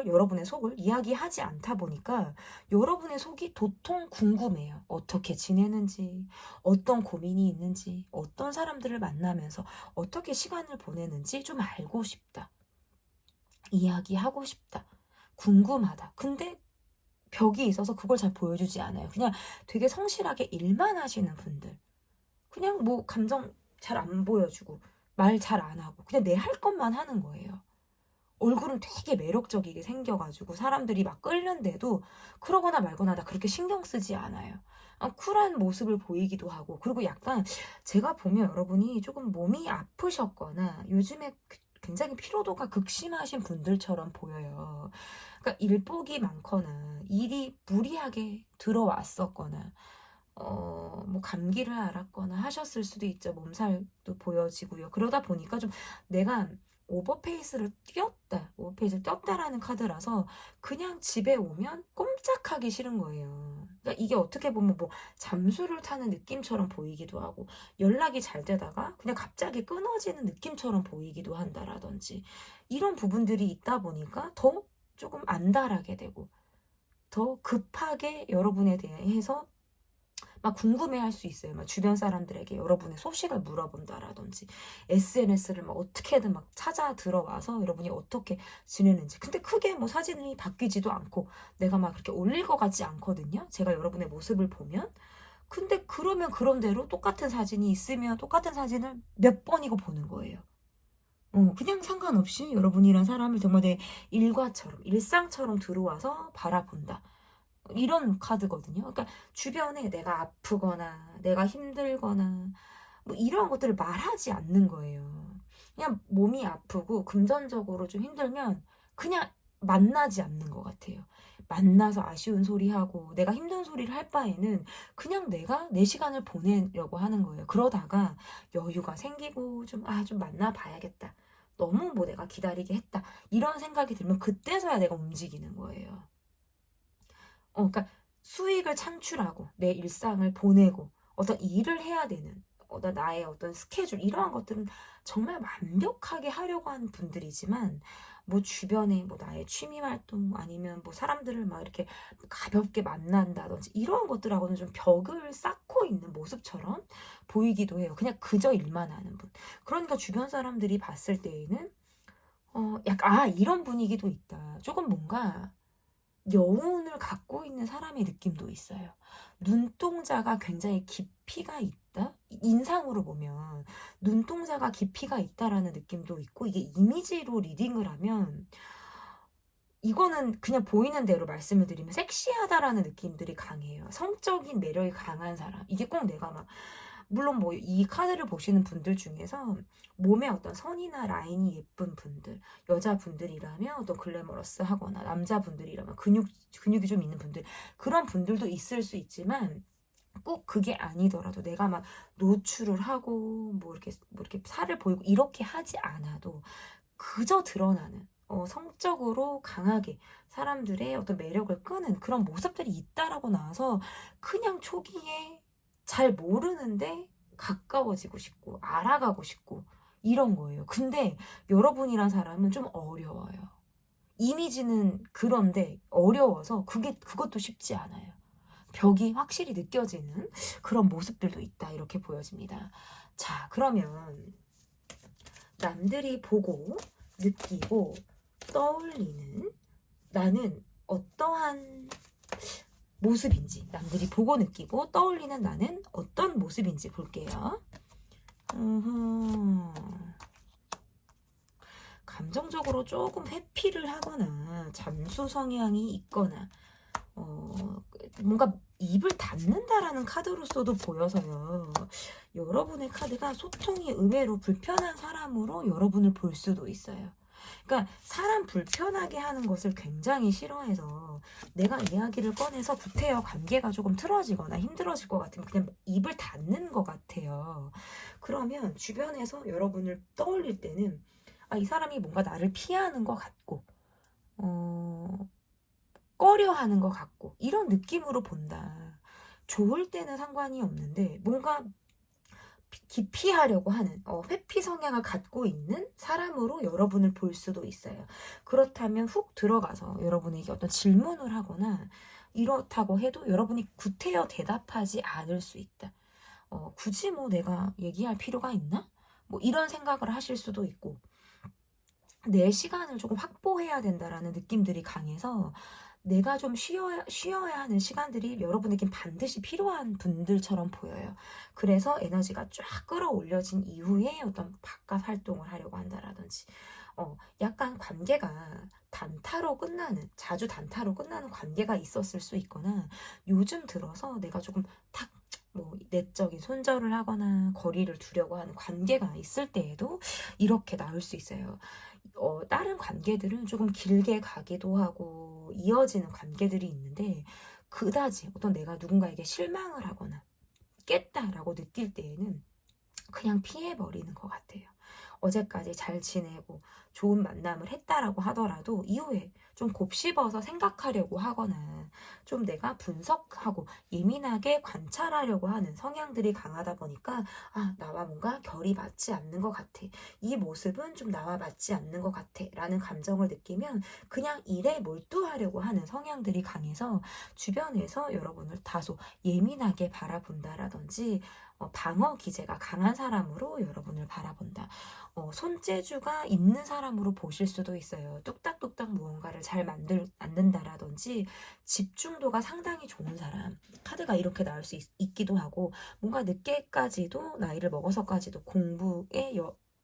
여러분의 속을 이야기하지 않다 보니까 여러분의 속이 도통 궁금해요. 어떻게 지내는지, 어떤 고민이 있는지, 어떤 사람들을 만나면서 어떻게 시간을 보내는지 좀 알고 싶다. 이야기하고 싶다. 궁금하다. 근데 벽이 있어서 그걸 잘 보여주지 않아요. 그냥 되게 성실하게 일만 하시는 분들. 그냥 뭐 감정 잘 안 보여주고 말 잘 안 하고 그냥 내 할 것만 하는 거예요. 얼굴은 되게 매력적이게 생겨가지고 사람들이 막 끌는데도 그러거나 말거나 나 그렇게 신경 쓰지 않아요. 쿨한 모습을 보이기도 하고, 그리고 약간 제가 보면 여러분이 조금 몸이 아프셨거나 요즘에 굉장히 피로도가 극심하신 분들처럼 보여요. 그러니까 일복이 많거나 일이 무리하게 들어왔었거나 뭐 감기를 앓았거나 하셨을 수도 있죠. 몸살도 보여지고요. 그러다 보니까 좀 내가 오버페이스를 뛰었다라는 카드라서 그냥 집에 오면 꼼짝하기 싫은 거예요. 그러니까 이게 어떻게 보면 뭐 잠수를 타는 느낌처럼 보이기도 하고 연락이 잘 되다가 그냥 갑자기 끊어지는 느낌처럼 보이기도 한다라든지 이런 부분들이 있다 보니까 더 조금 안달하게 되고 더 급하게 여러분에 대해서 막 궁금해할 수 있어요. 막 주변 사람들에게 여러분의 소식을 물어본다라든지 SNS를 막 어떻게든 막 찾아 들어와서 여러분이 어떻게 지내는지. 근데 크게 뭐 사진이 바뀌지도 않고 내가 막 그렇게 올릴 것 같지 않거든요. 제가 여러분의 모습을 보면. 근데 그러면 그런 대로 똑같은 사진이 있으면 똑같은 사진을 몇 번이고 보는 거예요. 그냥 상관없이 여러분이란 사람을 정말 내 일과처럼, 일상처럼 들어와서 바라본다. 이런 카드거든요. 그러니까 주변에 내가 아프거나 내가 힘들거나 뭐 이런 것들을 말하지 않는 거예요. 그냥 몸이 아프고 금전적으로 좀 힘들면 그냥 만나지 않는 것 같아요. 만나서 아쉬운 소리하고 내가 힘든 소리를 할 바에는 그냥 내가 내 시간을 보내려고 하는 거예요. 그러다가 여유가 생기고 좀 만나봐야겠다. 너무 뭐 내가 기다리게 했다. 이런 생각이 들면 그때서야 내가 움직이는 거예요. 그러니까 수익을 창출하고 내 일상을 보내고 어떤 일을 해야 되는 나의 어떤 스케줄 이러한 것들은 정말 완벽하게 하려고 하는 분들이지만 뭐 주변에 뭐 나의 취미 활동 아니면 뭐 사람들을 막 이렇게 가볍게 만난다든지 이러한 것들하고는 좀 벽을 쌓고 있는 모습처럼 보이기도 해요. 그냥 그저 일만 하는 분. 그러니까 주변 사람들이 봤을 때에는 약간 이런 분위기도 있다. 조금 뭔가 여운을 갖고 있는 사람의 느낌도 있어요. 눈동자가 굉장히 깊이가 있다? 인상으로 보면 눈동자가 깊이가 있다라는 느낌도 있고 이게 이미지로 리딩을 하면 이거는 그냥 보이는 대로 말씀을 드리면 섹시하다라는 느낌들이 강해요. 성적인 매력이 강한 사람. 이게 꼭 내가 막 물론 뭐 이 카드를 보시는 분들 중에서 몸에 어떤 선이나 라인이 예쁜 분들, 여자분들이라면 어떤 글래머러스하거나 남자분들이라면 근육이 좀 있는 분들 그런 분들도 있을 수 있지만 꼭 그게 아니더라도 내가 막 노출을 하고 뭐 이렇게 살을 보이고 이렇게 하지 않아도 그저 드러나는 성적으로 강하게 사람들의 어떤 매력을 끄는 그런 모습들이 있다라고 나와서 그냥 초기에 잘 모르는데 가까워지고 싶고 알아가고 싶고 이런 거예요. 근데 여러분이란 사람은 좀 어려워요. 이미지는 그런데 어려워서 그것도 쉽지 않아요. 벽이 확실히 느껴지는 그런 모습들도 있다 이렇게 보여집니다. 자, 그러면 남들이 보고 느끼고 떠올리는 나는 어떠한 모습인지 남들이 보고 느끼고 떠올리는 나는 어떤 모습인지 볼게요. 감정적으로 조금 회피를 하거나 잠수 성향이 있거나 뭔가 입을 닫는다라는 카드로서도 보여서요. 여러분의 카드가 소통이 의외로 불편한 사람으로 여러분을 볼 수도 있어요. 그러니까 사람 불편하게 하는 것을 굉장히 싫어해서 내가 이야기를 꺼내서 구태여 관계가 조금 틀어지거나 힘들어질 것 같으면 그냥 입을 닫는 것 같아요. 그러면 주변에서 여러분을 떠올릴 때는 이 사람이 뭔가 나를 피하는 것 같고 꺼려하는 것 같고 이런 느낌으로 본다. 좋을 때는 상관이 없는데 뭔가 기피하려고 하는 회피 성향을 갖고 있는 사람으로 여러분을 볼 수도 있어요. 그렇다면 훅 들어가서 여러분에게 어떤 질문을 하거나 이렇다고 해도 여러분이 구태여 대답하지 않을 수 있다. 굳이 뭐 내가 얘기할 필요가 있나? 뭐 이런 생각을 하실 수도 있고 내 시간을 조금 확보해야 된다라는 느낌들이 강해서 내가 좀 쉬어야 하는 시간들이 여러분에겐 반드시 필요한 분들처럼 보여요. 그래서 에너지가 쫙 끌어올려진 이후에 어떤 바깥 활동을 하려고 한다라든지 약간 관계가 자주 단타로 끝나는 관계가 있었을 수 있거나 요즘 들어서 내가 조금 뭐 내적인 손절을 하거나 거리를 두려고 하는 관계가 있을 때에도 이렇게 나올 수 있어요. 다른 관계들은 조금 길게 가기도 하고 이어지는 관계들이 있는데 그다지 어떤 내가 누군가에게 실망을 하거나 깼다라고 느낄 때에는 그냥 피해버리는 것 같아요. 어제까지 잘 지내고 좋은 만남을 했다라고 하더라도 이후에 좀 곱씹어서 생각하려고 하거나 좀 내가 분석하고 예민하게 관찰하려고 하는 성향들이 강하다 보니까 나와 뭔가 결이 맞지 않는 것 같아. 이 모습은 좀 나와 맞지 않는 것 같아. 라는 감정을 느끼면 그냥 일에 몰두하려고 하는 성향들이 강해서 주변에서 여러분을 다소 예민하게 바라본다라든지 방어 기제가 강한 사람으로 여러분을 바라본다. 손재주가 있는 사람으로 보실 수도 있어요. 뚝딱뚝딱 무언가를 잘 만든다라든지 집중도가 상당히 좋은 사람. 카드가 이렇게 나올 수 있기도 하고 뭔가 늦게까지도 나이를 먹어서까지도 공부에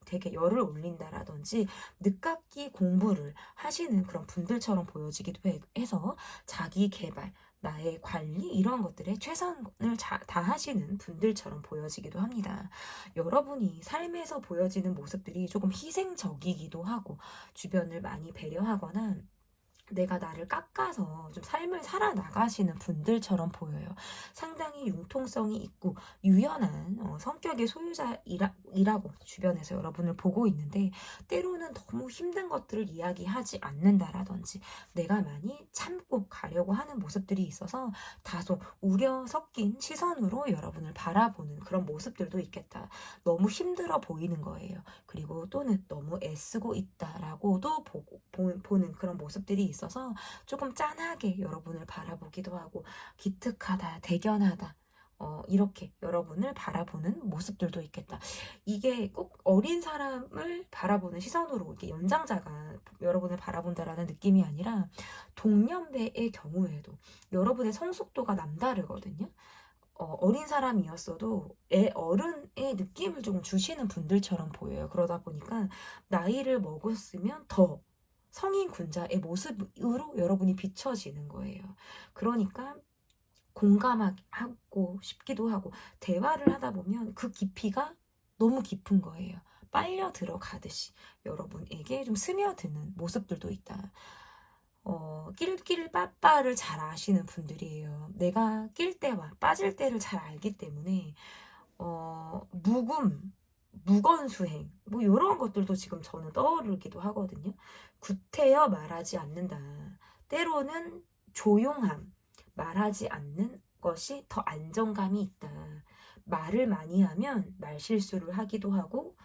되게 열을 올린다라든지 늦깎이 공부를 하시는 그런 분들처럼 보여지기도 해서 자기 개발, 나의 관리 이런 것들에 최선을 다하시는 분들처럼 보여지기도 합니다. 여러분이 삶에서 보여지는 모습들이 조금 희생적이기도 하고 주변을 많이 배려하거나 내가 나를 깎아서 좀 삶을 살아나가시는 분들처럼 보여요. 상당히 융통성이 있고 유연한 성격의 소유자이라고 주변에서 여러분을 보고 있는데 때로는 너무 힘든 것들을 이야기하지 않는다라든지 내가 많이 참고 가려고 하는 모습들이 있어서 다소 우려 섞인 시선으로 여러분을 바라보는 그런 모습들도 있겠다. 너무 힘들어 보이는 거예요. 그리고 또는 너무 애쓰고 있다라고도 보는 그런 모습들이 있어서 조금 짠하게 여러분을 바라보기도 하고 기특하다, 대견하다 이렇게 여러분을 바라보는 모습들도 있겠다. 이게 꼭 어린 사람을 바라보는 시선으로 이렇게 연장자가 여러분을 바라본다라는 느낌이 아니라 동년배의 경우에도 여러분의 성숙도가 남다르거든요. 어린 사람이었어도 어른의 느낌을 조금 주시는 분들처럼 보여요. 그러다 보니까 나이를 먹었으면 더 성인 군자의 모습으로 여러분이 비춰지는 거예요. 그러니까 공감하고 싶기도 하고 대화를 하다 보면 그 깊이가 너무 깊은 거예요. 빨려 들어가듯이 여러분에게 좀 스며드는 모습들도 있다. 낄낄 빠빠를 잘 아시는 분들이에요. 내가 낄 때와 빠질 때를 잘 알기 때문에 무건수행 뭐 이런 것들도 지금 저는 떠오르기도 하거든요. 구태여 말하지 않는다. 때로는 조용함, 말하지 않는 것이 더 안정감이 있다. 말을 많이 하면 말실수를 하기도 하고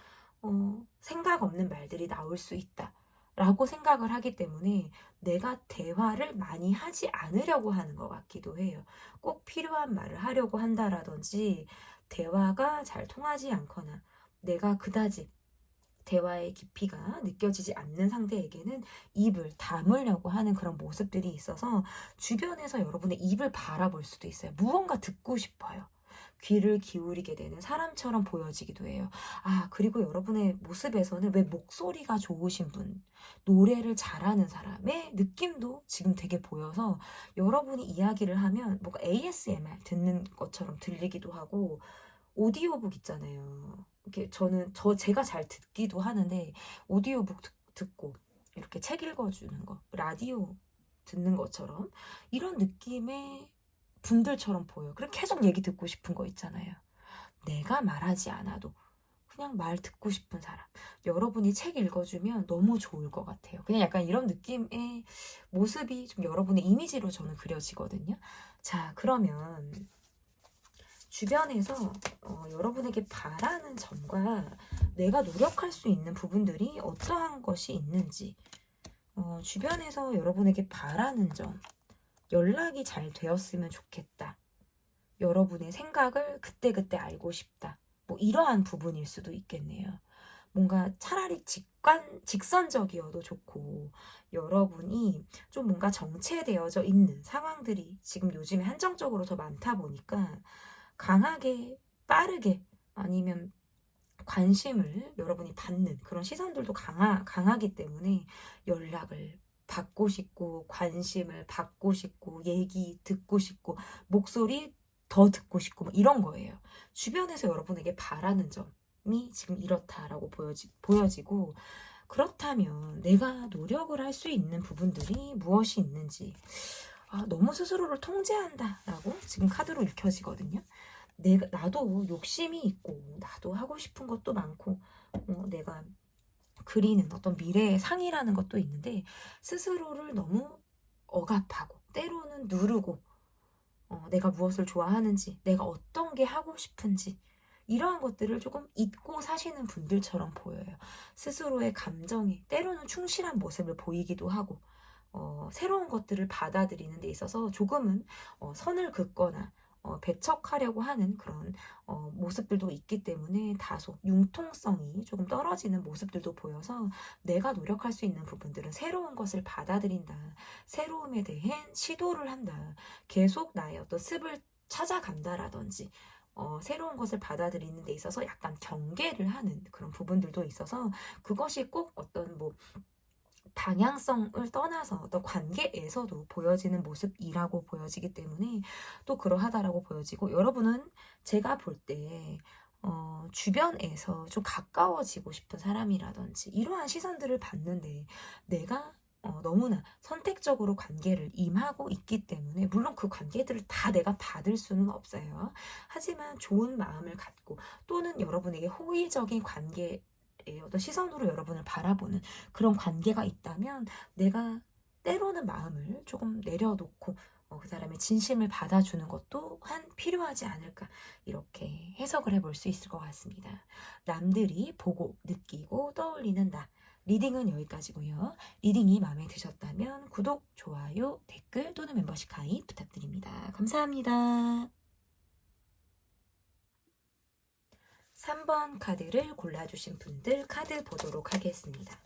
생각 없는 말들이 나올 수 있다. 라고 생각을 하기 때문에 내가 대화를 많이 하지 않으려고 하는 것 같기도 해요. 꼭 필요한 말을 하려고 한다라든지 대화가 잘 통하지 않거나 내가 그다지 대화의 깊이가 느껴지지 않는 상대에게는 입을 다물려고 하는 그런 모습들이 있어서 주변에서 여러분의 입을 바라볼 수도 있어요. 무언가 듣고 싶어요. 귀를 기울이게 되는 사람처럼 보여지기도 해요. 그리고 여러분의 모습에서는 왜 목소리가 좋으신 분, 노래를 잘하는 사람의 느낌도 지금 되게 보여서 여러분이 이야기를 하면 뭔가 ASMR 듣는 것처럼 들리기도 하고 오디오북 있잖아요. 이렇게 제가 잘 듣기도 하는데 오디오북 듣고 이렇게 책 읽어주는 거, 라디오 듣는 것처럼 이런 느낌의 분들처럼 보여요. 그럼 계속 얘기 듣고 싶은 거 있잖아요. 내가 말하지 않아도 그냥 말 듣고 싶은 사람. 여러분이 책 읽어주면 너무 좋을 것 같아요. 그냥 약간 이런 느낌의 모습이 좀 여러분의 이미지로 저는 그려지거든요. 자, 그러면 주변에서 여러분에게 바라는 점과 내가 노력할 수 있는 부분들이 어떠한 것이 있는지 주변에서 여러분에게 바라는 점 연락이 잘 되었으면 좋겠다. 여러분의 생각을 그때그때 알고 싶다. 뭐 이러한 부분일 수도 있겠네요. 뭔가 차라리 직선적이어도 좋고 여러분이 좀 뭔가 정체되어져 있는 상황들이 지금 요즘에 한정적으로 더 많다 보니까 강하게 빠르게 아니면 관심을 여러분이 받는 그런 시선들도 강하기 때문에 연락을 받고 싶고 관심을 받고 싶고 얘기 듣고 싶고 목소리 더 듣고 싶고 뭐 이런 거예요. 주변에서 여러분에게 바라는 점이 지금 이렇다라고 보여지고 그렇다면 내가 노력을 할 수 있는 부분들이 무엇이 있는지 너무 스스로를 통제한다라고 지금 카드로 읽혀지거든요. 나도 욕심이 있고 나도 하고 싶은 것도 많고 내가 그리는 어떤 미래의 상이라는 것도 있는데 스스로를 너무 억압하고 때로는 누르고 내가 무엇을 좋아하는지 내가 어떤 게 하고 싶은지 이러한 것들을 조금 잊고 사시는 분들처럼 보여요. 스스로의 감정에 때로는 충실한 모습을 보이기도 하고 새로운 것들을 받아들이는 데 있어서 조금은 선을 긋거나 배척하려고 하는 그런 모습들도 있기 때문에 다소 융통성이 조금 떨어지는 모습들도 보여서 내가 노력할 수 있는 부분들은 새로운 것을 받아들인다. 새로움에 대해 시도를 한다. 계속 나의 어떤 습을 찾아간다라든지 새로운 것을 받아들이는 데 있어서 약간 경계를 하는 그런 부분들도 있어서 그것이 꼭 어떤 뭐 방향성을 떠나서 어떤 관계에서도 보여지는 모습이라고 보여지기 때문에 또 그러하다라고 보여지고, 여러분은 제가 볼 때 주변에서 좀 가까워지고 싶은 사람이라든지 이러한 시선들을 받는데 내가 너무나 선택적으로 관계를 임하고 있기 때문에, 물론 그 관계들을 다 내가 받을 수는 없어요. 하지만 좋은 마음을 갖고 또는 여러분에게 호의적인 관계 어떤 시선으로 여러분을 바라보는 그런 관계가 있다면 내가 때로는 마음을 조금 내려놓고 그 사람의 진심을 받아주는 것도 한 필요하지 않을까, 이렇게 해석을 해볼 수 있을 것 같습니다. 남들이 보고 느끼고 떠올리는 나, 리딩은 여기까지고요. 리딩이 마음에 드셨다면 구독, 좋아요, 댓글 또는 멤버십 가입 부탁드립니다. 감사합니다. 3번 카드를 골라주신 분들 카드 보도록 하겠습니다.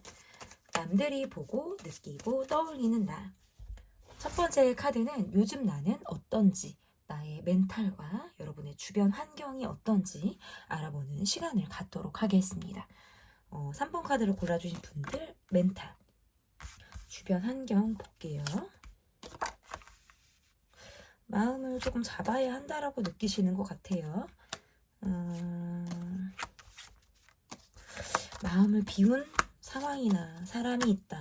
남들이 보고 느끼고 떠올리는 나. 첫 번째 카드는 요즘 나는 어떤지, 나의 멘탈과 여러분의 주변 환경이 어떤지 알아보는 시간을 갖도록 하겠습니다. 3번 카드를 골라주신 분들 멘탈, 주변 환경 볼게요. 마음을 조금 잡아야 한다라고 느끼시는 것 같아요. 마음을 비운 상황이나 사람이 있다.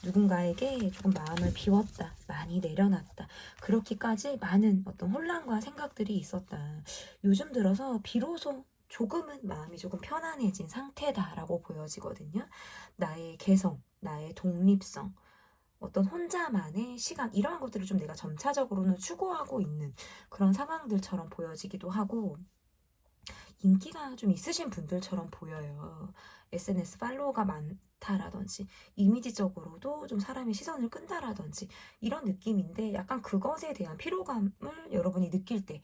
누군가에게 조금 마음을 비웠다. 많이 내려놨다. 그렇기까지 많은 어떤 혼란과 생각들이 있었다. 요즘 들어서 비로소 조금은 마음이 조금 편안해진 상태다라고 보여지거든요. 나의 개성, 나의 독립성, 어떤 혼자만의 시간, 이러한 것들을 좀 내가 점차적으로는 추구하고 있는 그런 상황들처럼 보여지기도 하고, 인기가 좀 있으신 분들처럼 보여요. SNS 팔로워가 많다라든지 이미지적으로도 좀 사람의 시선을 끈다라든지 이런 느낌인데, 약간 그것에 대한 피로감을 여러분이 느낄 때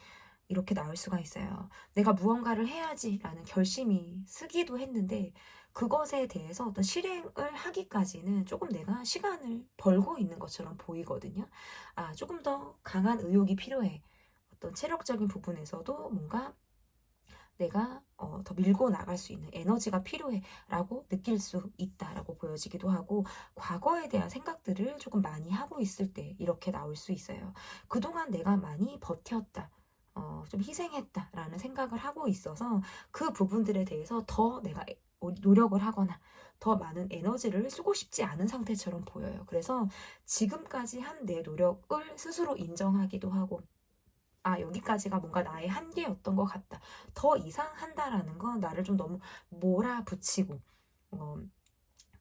이렇게 나올 수가 있어요. 내가 무언가를 해야지라는 결심이 쓰기도 했는데 그것에 대해서 어떤 실행을 하기까지는 조금 내가 시간을 벌고 있는 것처럼 보이거든요. 조금 더 강한 의욕이 필요해. 어떤 체력적인 부분에서도 뭔가 내가 더 밀고 나갈 수 있는 에너지가 필요해 라고 느낄 수 있다라고 보여지기도 하고, 과거에 대한 생각들을 조금 많이 하고 있을 때 이렇게 나올 수 있어요. 그동안 내가 많이 버텼다, 좀 희생했다 라는 생각을 하고 있어서 그 부분들에 대해서 더 내가 노력을 하거나 더 많은 에너지를 쓰고 싶지 않은 상태처럼 보여요. 그래서 지금까지 한 내 노력을 스스로 인정하기도 하고, 여기까지가 뭔가 나의 한계였던 것 같다. 더 이상 한다라는 건 나를 좀 너무 몰아붙이고,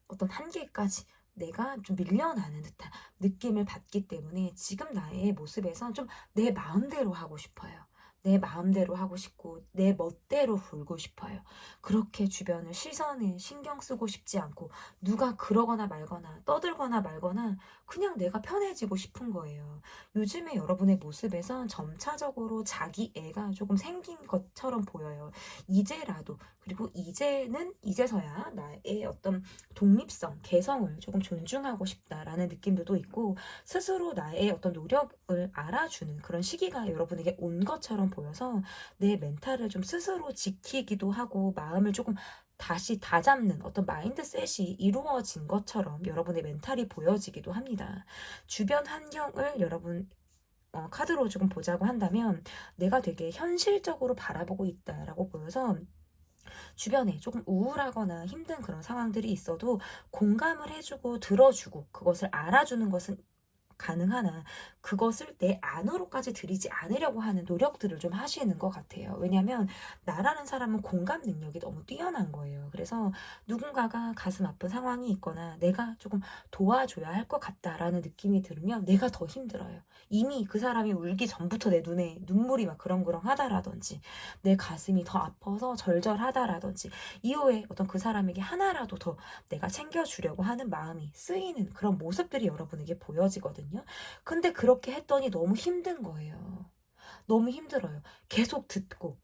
어떤 한계까지 내가 좀 밀려나는 듯한 느낌을 받기 때문에 지금 나의 모습에선 좀 내 마음대로 하고 싶어요. 내 마음대로 하고 싶고 내 멋대로 굴고 싶어요. 그렇게 주변을 시선에 신경 쓰고 싶지 않고, 누가 그러거나 말거나 떠들거나 말거나 그냥 내가 편해지고 싶은 거예요. 요즘에 여러분의 모습에선 점차적으로 자기 애가 조금 생긴 것처럼 보여요. 이제라도, 그리고 이제는 이제서야 나의 어떤 독립성, 개성을 조금 존중하고 싶다라는 느낌도 있고, 스스로 나의 어떤 노력을 알아주는 그런 시기가 여러분에게 온 것처럼 보여서 내 멘탈을 좀 스스로 지키기도 하고 마음을 조금 다시 다잡는 어떤 마인드셋이 이루어진 것처럼 여러분의 멘탈이 보여지기도 합니다. 주변 환경을 여러분 카드로 조금 보자고 한다면 내가 되게 현실적으로 바라보고 있다라고 보여서, 주변에 조금 우울하거나 힘든 그런 상황들이 있어도 공감을 해주고 들어주고 그것을 알아주는 것은 가능하나 그것을 내 안으로까지 들이지 않으려고 하는 노력들을 좀 하시는 것 같아요. 왜냐하면 나라는 사람은 공감 능력이 너무 뛰어난 거예요. 그래서 누군가가 가슴 아픈 상황이 있거나 내가 조금 도와줘야 할 것 같다라는 느낌이 들면 내가 더 힘들어요. 이미 그 사람이 울기 전부터 내 눈에 눈물이 막 그렁그렁하다라든지 내 가슴이 더 아파서 절절하다라든지 이후에 어떤 그 사람에게 하나라도 더 내가 챙겨주려고 하는 마음이 쓰이는 그런 모습들이 여러분에게 보여지거든요. 근데 그렇게 했더니 너무 힘든 거예요. 너무 힘들어요. 계속 듣고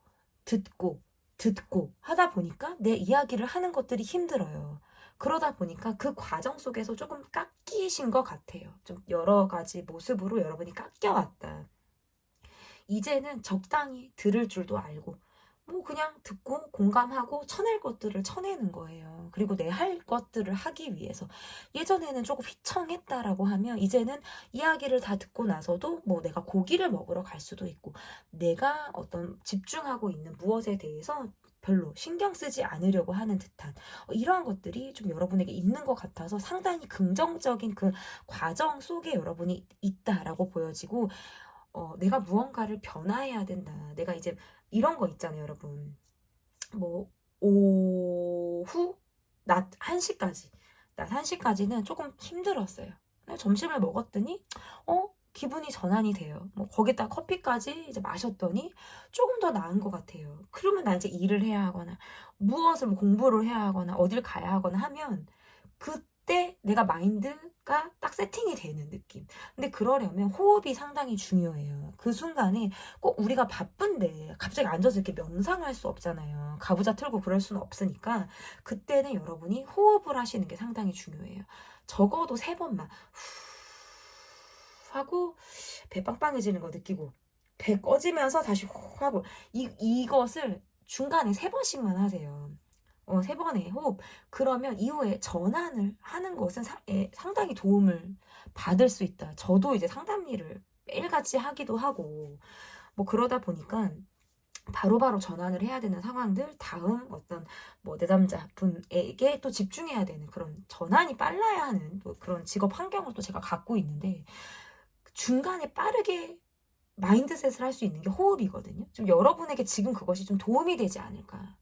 하다 보니까 내 이야기를 하는 것들이 힘들어요. 그러다 보니까 그 과정 속에서 조금 깎이신 것 같아요. 좀 여러 가지 모습으로 여러분이 깎여왔다. 이제는 적당히 들을 줄도 알고 뭐 그냥 듣고 공감하고 쳐낼 것들을 쳐내는 거예요. 그리고 내 할 것들을 하기 위해서. 예전에는 조금 휘청했다라고 하면 이제는 이야기를 다 듣고 나서도 뭐 내가 고기를 먹으러 갈 수도 있고 내가 어떤 집중하고 있는 무엇에 대해서 별로 신경 쓰지 않으려고 하는 듯한 이러한 것들이 좀 여러분에게 있는 것 같아서 상당히 긍정적인 그 과정 속에 여러분이 있다라고 보여지고 내가 무언가를 변화해야 된다. 내가 이제 이런 거 있잖아요, 여러분. 뭐 오후 낮 1시까지 낮 1시까지는 조금 힘들었어요. 근데 점심을 먹었더니 기분이 전환이 돼요. 뭐 거기다 커피까지 이제 마셨더니 조금 더 나은 것 같아요. 그러면 나 이제 일을 해야 하거나 무엇을 뭐 공부를 해야 하거나 어딜 가야 하거나 하면 그때 내가 마인드가 딱 세팅이 되는 느낌. 근데 그러려면 호흡이 상당히 중요해요. 그 순간에 꼭 우리가 바쁜데 갑자기 앉아서 이렇게 명상할 수 없잖아요. 가부좌 틀고 그럴 수는 없으니까 그때는 여러분이 호흡을 하시는 게 상당히 중요해요. 적어도 3번만 후 하고 배 빵빵해지는 거 느끼고 배 꺼지면서 다시 후 하고 이것을 중간에 3번씩만 하세요. 3번의 호흡. 그러면 이후에 전환을 하는 것은 상당히 도움을 받을 수 있다. 저도 이제 상담 일을 매일같이 하기도 하고 뭐 그러다 보니까 바로바로 전환을 해야 되는 상황들, 다음 어떤 뭐 내담자분에게 또 집중해야 되는 그런 전환이 빨라야 하는 또 그런 직업 환경을 또 제가 갖고 있는데 중간에 빠르게 마인드셋을 할 수 있는 게 호흡이거든요. 좀 여러분에게 지금 그것이 좀 도움이 되지 않을까.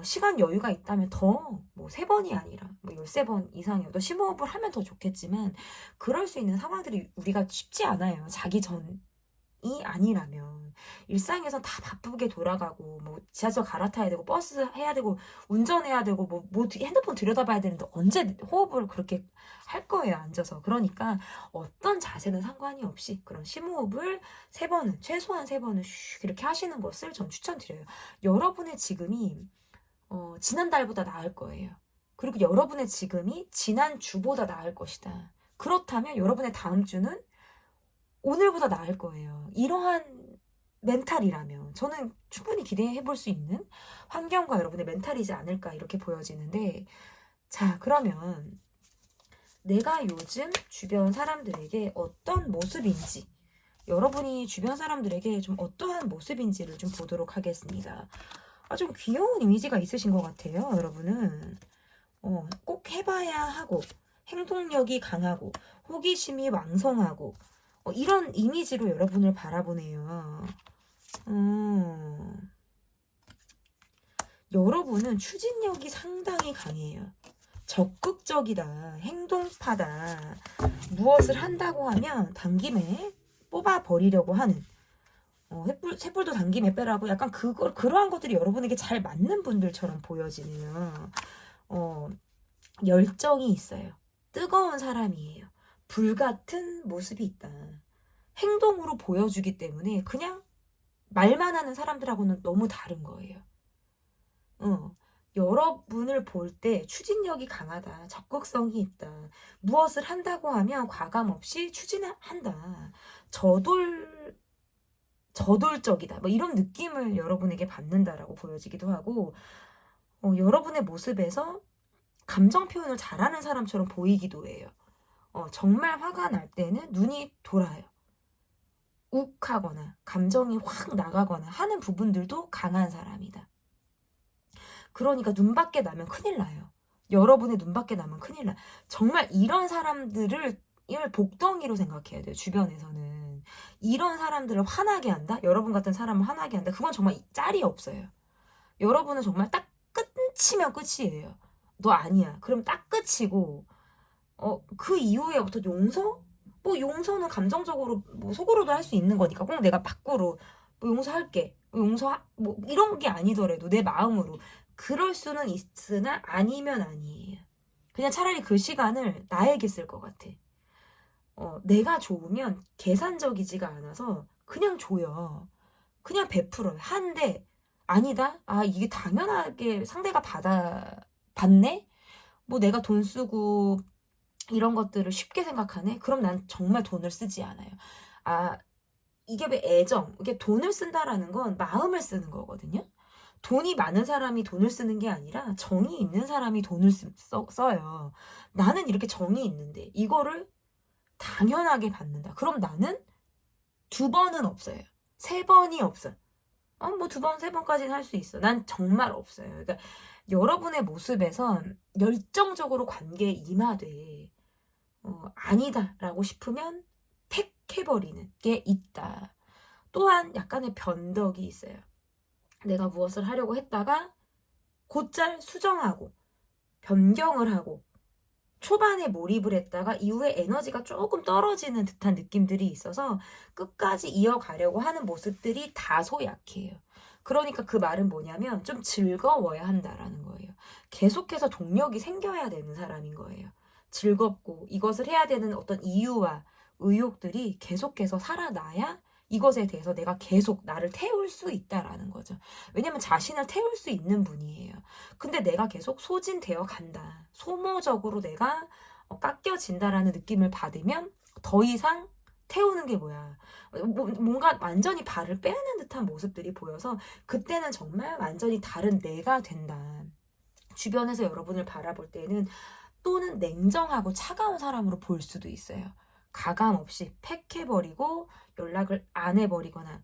시간 여유가 있다면 더 뭐 3번이 아니라 뭐 13번 이상이어도 심호흡을 하면 더 좋겠지만 그럴 수 있는 상황들이 우리가 쉽지 않아요. 자기 전이 아니라면 일상에서 다 바쁘게 돌아가고 뭐 지하철 갈아타야 되고 버스 해야 되고 운전해야 되고 뭐 핸드폰 들여다봐야 되는데 언제 호흡을 그렇게 할 거예요, 앉아서. 그러니까 어떤 자세는 상관이 없이 그런 심호흡을 3번은 최소한 3번은 슉 이렇게 하시는 것을 전 추천드려요. 여러분의 지금이 지난달보다 나을 거예요. 그리고 여러분의 지금이 지난주보다 나을 것이다. 그렇다면 여러분의 다음 주는 오늘보다 나을 거예요. 이러한 멘탈이라면 저는 충분히 기대해 볼 수 있는 환경과 여러분의 멘탈이지 않을까 이렇게 보여지는데 자, 그러면 내가 요즘 주변 사람들에게 어떤 모습인지 여러분이 주변 사람들에게 좀 어떠한 모습인지를 좀 보도록 하겠습니다. 좀 귀여운 이미지가 있으신 것 같아요, 여러분은. 꼭 해봐야 하고, 행동력이 강하고, 호기심이 왕성하고, 이런 이미지로 여러분을 바라보네요. 여러분은 추진력이 상당히 강해요. 적극적이다, 행동파다, 무엇을 한다고 하면 당김에 뽑아버리려고 하는 횃불도 당김에 빼라고 약간 그러한 것들이 여러분에게 잘 맞는 분들처럼 보여지네요. 열정이 있어요. 뜨거운 사람이에요. 불같은 모습이 있다. 행동으로 보여주기 때문에 그냥 말만 하는 사람들하고는 너무 다른 거예요. 여러분을 볼 때 추진력이 강하다. 적극성이 있다. 무엇을 한다고 하면 과감 없이 추진을 한다. 저돌적이다. 뭐 이런 느낌을 여러분에게 받는다라고 보여지기도 하고 여러분의 모습에서 감정 표현을 잘하는 사람처럼 보이기도 해요. 정말 화가 날 때는 눈이 돌아요. 욱하거나 감정이 확 나가거나 하는 부분들도 강한 사람이다. 그러니까 눈밖에 나면 큰일 나요. 여러분의 눈밖에 나면 큰일 나. 정말 이런 사람들을 복덩이로 생각해야 돼요. 주변에서는. 이런 사람들을 화나게 한다? 여러분 같은 사람을 화나게 한다? 그건 정말 짤이 없어요. 여러분은 정말 딱 끝이면 끝이에요. 너 아니야. 그럼 딱 끝이고 그 이후에부터 용서? 뭐 용서는 감정적으로 뭐 속으로도 할 수 있는 거니까 꼭 내가 밖으로 뭐 용서할게. 뭐 이런 게 아니더라도 내 마음으로 그럴 수는 있으나 아니면 아니에요. 그냥 차라리 그 시간을 나에게 쓸 것 같아. 내가 좋으면 계산적이지가 않아서 그냥 줘요. 그냥 베풀어요. 한데 아니다? 이게 당연하게 상대가 받네? 뭐 내가 돈 쓰고 이런 것들을 쉽게 생각하네? 그럼 난 정말 돈을 쓰지 않아요. 이게 왜 애정, 이게 돈을 쓴다라는 건 마음을 쓰는 거거든요. 돈이 많은 사람이 돈을 쓰는 게 아니라 정이 있는 사람이 돈을 써요. 나는 이렇게 정이 있는데 이거를 당연하게 받는다. 그럼 나는 2번은 없어요. 3번이 없어. 뭐 2번, 3번까지는 할 수 있어. 난 정말 없어요. 그러니까 여러분의 모습에선 열정적으로 관계에 임하되 아니다라고 싶으면 택해버리는 게 있다. 또한 약간의 변덕이 있어요. 내가 무엇을 하려고 했다가 곧잘 수정하고 변경을 하고 초반에 몰입을 했다가 이후에 에너지가 조금 떨어지는 듯한 느낌들이 있어서 끝까지 이어가려고 하는 모습들이 다소 약해요. 그러니까 그 말은 뭐냐면 좀 즐거워야 한다라는 거예요. 계속해서 동력이 생겨야 되는 사람인 거예요. 즐겁고 이것을 해야 되는 어떤 이유와 의욕들이 계속해서 살아나야 이것에 대해서 내가 계속 나를 태울 수 있다라는 거죠. 왜냐면 자신을 태울 수 있는 분이에요. 근데 내가 계속 소진되어 간다. 소모적으로 내가 깎여진다라는 느낌을 받으면 더 이상 태우는 게 뭐야. 뭔가 완전히 발을 빼는 듯한 모습들이 보여서 그때는 정말 완전히 다른 내가 된다. 주변에서 여러분을 바라볼 때는 또는 냉정하고 차가운 사람으로 볼 수도 있어요. 가감 없이 팩해버리고 연락을 안 해버리거나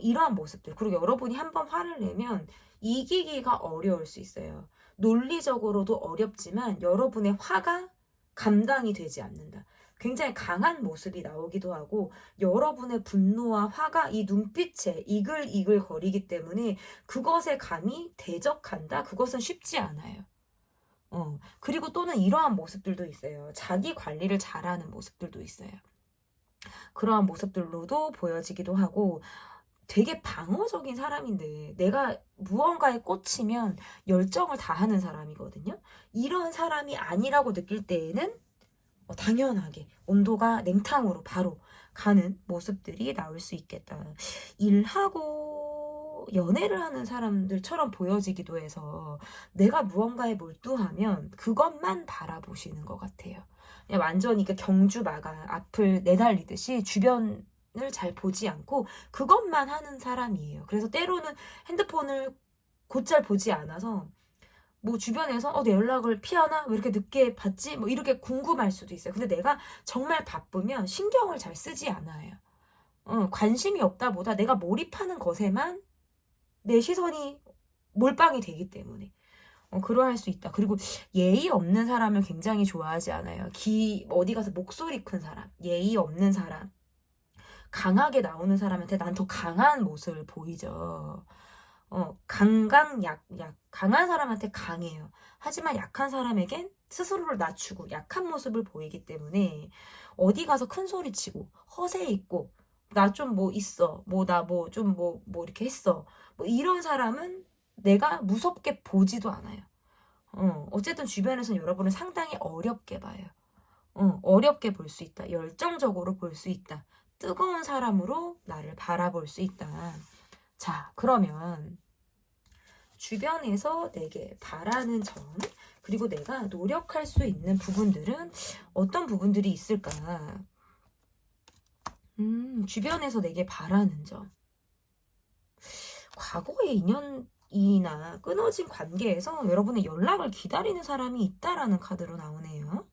이러한 모습들. 그리고 여러분이 한번 화를 내면 이기기가 어려울 수 있어요. 논리적으로도 어렵지만 여러분의 화가 감당이 되지 않는다. 굉장히 강한 모습이 나오기도 하고 여러분의 분노와 화가 이 눈빛에 이글이글 거리기 때문에 그것에 감히 대적한다? 그것은 쉽지 않아요. 그리고 또는 이러한 모습들도 있어요. 자기 관리를 잘하는 모습들도 있어요. 그러한 모습들로도 보여지기도 하고 되게 방어적인 사람인데 내가 무언가에 꽂히면 열정을 다하는 사람이거든요. 이런 사람이 아니라고 느낄 때에는 당연하게 온도가 냉탕으로 바로 가는 모습들이 나올 수 있겠다. 일하고 연애를 하는 사람들처럼 보여지기도 해서 내가 무언가에 몰두하면 그것만 바라보시는 것 같아요. 그냥 완전히 그 경주마가 앞을 내달리듯이 주변을 잘 보지 않고 그것만 하는 사람이에요. 그래서 때로는 핸드폰을 곧잘 보지 않아서 뭐 주변에서 내 연락을 피하나? 왜 이렇게 늦게 받지? 뭐 이렇게 궁금할 수도 있어요. 근데 내가 정말 바쁘면 신경을 잘 쓰지 않아요. 관심이 없다 보다 내가 몰입하는 것에만 내 시선이 몰빵이 되기 때문에 그러할 수 있다. 그리고 예의 없는 사람을 굉장히 좋아하지 않아요. 어디 가서 목소리 큰 사람, 예의 없는 사람, 강하게 나오는 사람한테 난 더 강한 모습을 보이죠. 강한 사람한테 강해요. 하지만 약한 사람에겐 스스로를 낮추고 약한 모습을 보이기 때문에 어디 가서 큰 소리 치고 허세 있고 나 좀 뭐 있어. 나 뭐 좀 뭐 이렇게 했어. 뭐 이런 사람은 내가 무섭게 보지도 않아요. 어쨌든 주변에서는 여러분을 상당히 어렵게 봐요. 어렵게 볼 수 있다. 열정적으로 볼 수 있다. 뜨거운 사람으로 나를 바라볼 수 있다. 자, 그러면 주변에서 내게 바라는 점, 그리고 내가 노력할 수 있는 부분들은 어떤 부분들이 있을까? 주변에서 내게 바라는 점. 과거의 인연이나 끊어진 관계에서 여러분의 연락을 기다리는 사람이 있다라는 카드로 나오네요.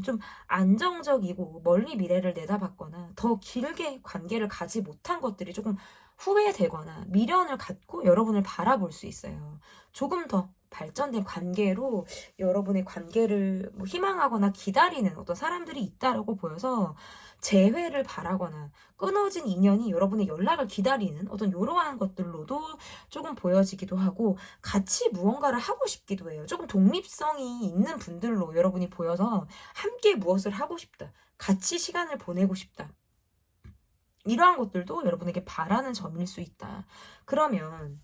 좀 안정적이고 멀리 미래를 내다봤거나 더 길게 관계를 가지 못한 것들이 조금 후회되거나 미련을 갖고 여러분을 바라볼 수 있어요. 조금 더 발전된 관계로 여러분의 관계를 뭐 희망하거나 기다리는 어떤 사람들이 있다라고 보여서 재회를 바라거나 끊어진 인연이 여러분의 연락을 기다리는 어떤 이러한 것들로도 조금 보여지기도 하고 같이 무언가를 하고 싶기도 해요. 조금 독립성이 있는 분들로 여러분이 보여서 함께 무엇을 하고 싶다. 같이 시간을 보내고 싶다. 이러한 것들도 여러분에게 바라는 점일 수 있다. 그러면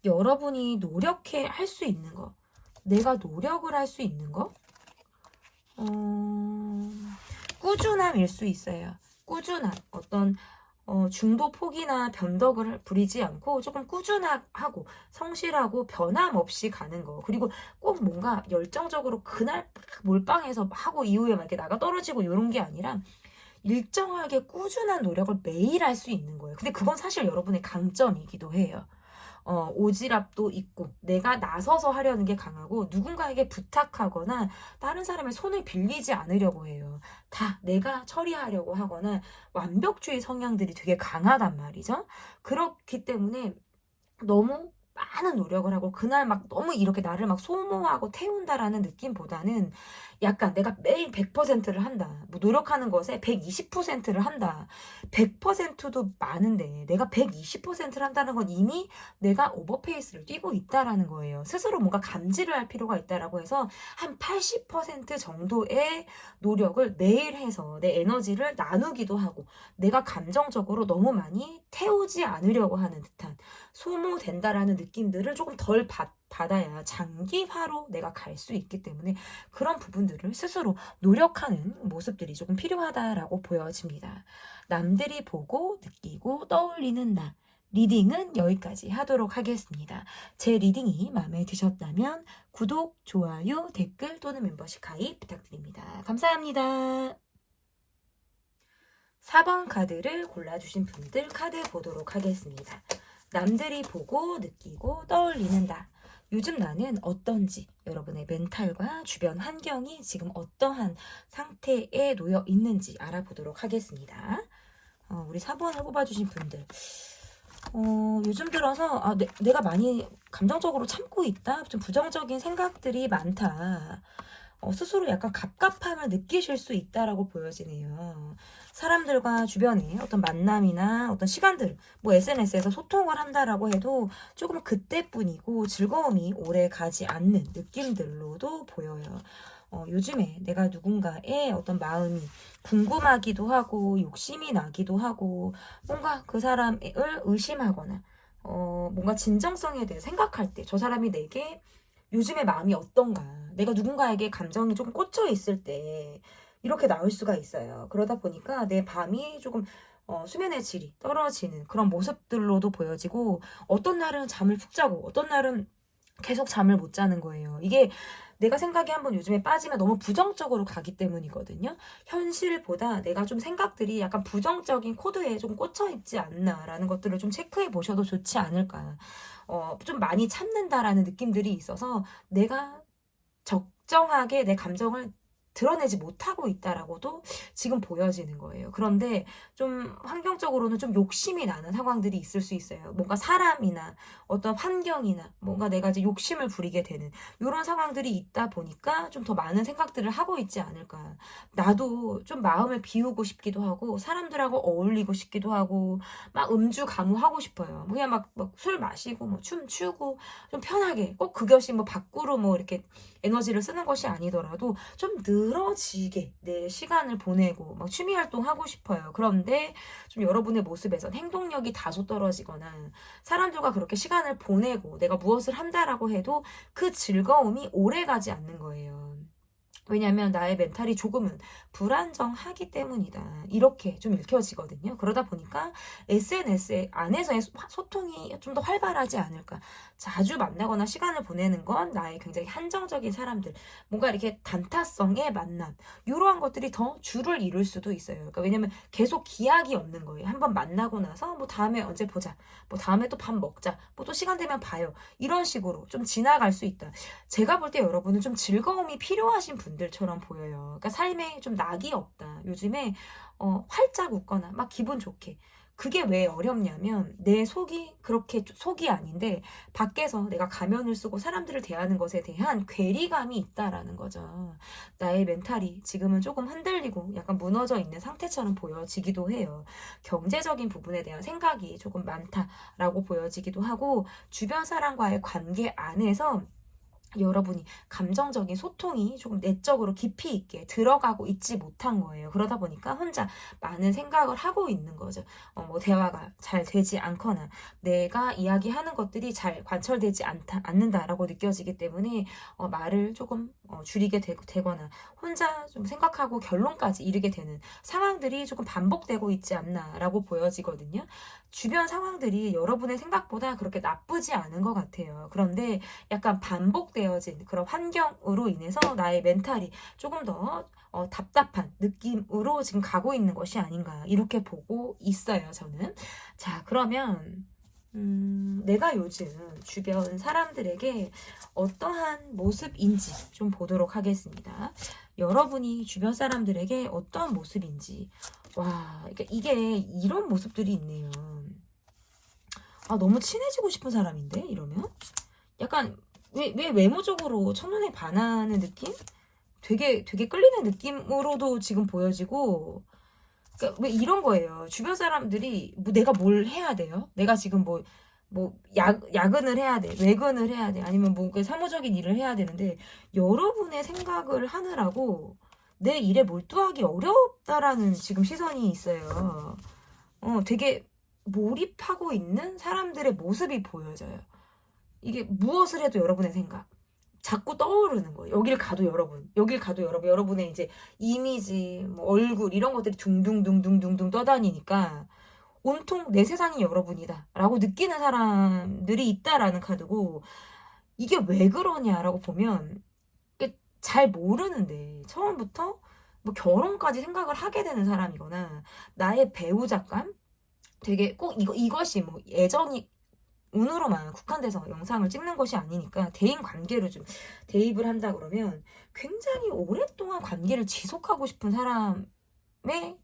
여러분이 노력해 할 수 있는 거, 내가 노력을 할 수 있는 거, 꾸준함일 수 있어요. 꾸준함, 어떤 중도 폭이나 변덕을 부리지 않고 조금 꾸준하고 성실하고 변함없이 가는 거. 그리고 꼭 뭔가 열정적으로 그날 몰빵해서 하고 이후에 막 이렇게 나가 떨어지고 이런 게 아니라 일정하게 꾸준한 노력을 매일 할 수 있는 거예요. 근데 그건 사실 여러분의 강점이기도 해요. 오지랖도 있고 내가 나서서 하려는 게 강하고 누군가에게 부탁하거나 다른 사람의 손을 빌리지 않으려고 해요. 다 내가 처리하려고 하거나 완벽주의 성향들이 되게 강하단 말이죠. 그렇기 때문에 너무 많은 노력을 하고 그날 막 너무 이렇게 나를 막 소모하고 태운다라는 느낌보다는 약간 내가 매일 100%를 한다. 뭐 노력하는 것에 120%를 한다. 100%도 많은데 내가 120%를 한다는 건 이미 내가 오버페이스를 뛰고 있다라는 거예요. 스스로 뭔가 감지를 할 필요가 있다라고 해서 한 80% 정도의 노력을 매일 해서 내 에너지를 나누기도 하고 내가 감정적으로 너무 많이 태우지 않으려고 하는 듯한 소모된다라는 느낌들을 조금 덜 받아야 장기화로 내가 갈 수 있기 때문에 그런 부분들을 스스로 노력하는 모습들이 조금 필요하다라고 보여집니다. 남들이 보고 느끼고 떠올리는 나. 리딩은 여기까지 하도록 하겠습니다. 제 리딩이 마음에 드셨다면 구독, 좋아요, 댓글 또는 멤버십 가입 부탁드립니다. 감사합니다. 4번 카드를 골라주신 분들 카드 보도록 하겠습니다. 남들이 보고 느끼고 떠올리는 나. 요즘 나는 어떤지, 여러분의 멘탈과 주변 환경이 지금 어떠한 상태에 놓여 있는지 알아보도록 하겠습니다. 우리 4번을 뽑아주신 분들. 요즘 들어서 내가 많이 감정적으로 참고 있다. 좀 부정적인 생각들이 많다. 스스로 약간 갑갑함을 느끼실 수 있다라고 보여지네요. 사람들과 주변에 어떤 만남이나 어떤 시간들, 뭐 SNS에서 소통을 한다라고 해도 조금 그때뿐이고 즐거움이 오래 가지 않는 느낌들로도 보여요. 요즘에 내가 누군가의 어떤 마음이 궁금하기도 하고 욕심이 나기도 하고 뭔가 그 사람을 의심하거나 뭔가 진정성에 대해 생각할 때 저 사람이 내게 요즘의 마음이 어떤가 내가 누군가에게 감정이 조금 꽂혀 있을 때 이렇게 나올 수가 있어요. 그러다 보니까 내 밤이 조금 수면의 질이 떨어지는 그런 모습들로도 보여지고 어떤 날은 잠을 푹 자고 어떤 날은 계속 잠을 못 자는 거예요. 이게 내가 생각이 한번 요즘에 빠지면 너무 부정적으로 가기 때문이거든요. 현실보다 내가 좀 생각들이 약간 부정적인 코드에 좀 꽂혀 있지 않나라는 것들을 좀 체크해 보셔도 좋지 않을까. 좀 많이 참는다라는 느낌들이 있어서 내가 적정하게 내 감정을 드러내지 못하고 있다라고도 지금 보여지는 거예요. 그런데 좀 환경적으로는 좀 욕심이 나는 상황들이 있을 수 있어요. 뭔가 사람이나 어떤 환경이나 뭔가 내가 이제 욕심을 부리게 되는 이런 상황들이 있다 보니까 좀 더 많은 생각들을 하고 있지 않을까. 나도 좀 마음을 비우고 싶기도 하고 사람들하고 어울리고 싶기도 하고 막 음주 가무하고 싶어요. 그냥 막 술 마시고 뭐 춤추고 좀 편하게 꼭 그것이 뭐 밖으로 뭐 이렇게 에너지를 쓰는 것이 아니더라도 좀 늘어지게 내 시간을 보내고 막 취미 활동하고 싶어요. 그런데 좀 여러분의 모습에선 행동력이 다소 떨어지거나 사람들과 그렇게 시간을 보내고 내가 무엇을 한다라고 해도 그 즐거움이 오래가지 않는 거예요. 왜냐하면 나의 멘탈이 조금은 불안정하기 때문이다. 이렇게 좀 읽혀지거든요. 그러다 보니까 SNS 안에서의 소통이 좀 더 활발하지 않을까. 자주 만나거나 시간을 보내는 건 나의 굉장히 한정적인 사람들, 뭔가 이렇게 단타성의 만남, 이러한 것들이 더 줄을 이룰 수도 있어요. 그러니까 왜냐면 계속 기약이 없는 거예요. 한번 만나고 나서 뭐 다음에 언제 보자, 뭐 다음에 또 밥 먹자, 뭐 또 시간 되면 봐요. 이런 식으로 좀 지나갈 수 있다. 제가 볼 때 여러분은 좀 즐거움이 필요하신 분들처럼 보여요. 그러니까 삶에 좀 낙이 없다. 요즘에 활짝 웃거나 막 기분 좋게. 그게 왜 어렵냐면 내 속이 그렇게 속이 아닌데 밖에서 내가 가면을 쓰고 사람들을 대하는 것에 대한 괴리감이 있다라는 거죠. 나의 멘탈이 지금은 조금 흔들리고 약간 무너져 있는 상태처럼 보여지기도 해요. 경제적인 부분에 대한 생각이 조금 많다라고 보여지기도 하고 주변 사람과의 관계 안에서 여러분이 감정적인 소통이 조금 내적으로 깊이 있게 들어가고 있지 못한 거예요. 그러다 보니까 혼자 많은 생각을 하고 있는 거죠. 뭐 대화가 잘 되지 않거나 내가 이야기하는 것들이 잘 관철되지 않는다라고 느껴지기 때문에 말을 조금 줄이게 되거나 혼자 좀 생각하고 결론까지 이르게 되는 상황들이 조금 반복되고 있지 않나라고 보여지거든요. 주변 상황들이 여러분의 생각보다 그렇게 나쁘지 않은 것 같아요. 그런데 약간 반복되어진 그런 환경으로 인해서 나의 멘탈이 조금 더 답답한 느낌으로 지금 가고 있는 것이 아닌가 이렇게 보고 있어요, 저는. 자, 그러면 내가 요즘 주변 사람들에게 어떠한 모습인지 좀 보도록 하겠습니다. 여러분이 주변 사람들에게 어떤 모습인지. 와, 그러니까 이게 이런 모습들이 있네요. 아, 너무 친해지고 싶은 사람인데 이러면? 약간 왜 외모적으로 첫눈에 반하는 느낌? 되게 끌리는 느낌으로도 지금 보여지고, 그러니까 왜 이런 거예요. 주변 사람들이 뭐 내가 뭘 해야 돼요? 내가 지금 야근을 해야 돼, 외근을 해야 돼, 아니면 그 사무적인 일을 해야 되는데 여러분의 생각을 하느라고 내 일에 몰두하기 어렵다라는 지금 시선이 있어요. 되게 몰입하고 있는 사람들의 모습이 보여져요. 이게 무엇을 해도 여러분의 생각 자꾸 떠오르는 거예요. 여길 가도 여러분의 이제 이미지, 뭐 얼굴 이런 것들이 둥둥둥둥둥둥 떠다니니까 온통 내 세상이 여러분이다 라고 느끼는 사람들이 있다라는 카드고, 이게 왜 그러냐라고 보면 이게 잘 모르는데 처음부터 뭐 결혼까지 생각을 하게 되는 사람이거나 나의 배우자감 되게 꼭 이것이 뭐 예전이 운으로만 국한돼서 영상을 찍는 것이 아니니까 대인 관계로 좀 대입을 한다 그러면 굉장히 오랫동안 관계를 지속하고 싶은 사람의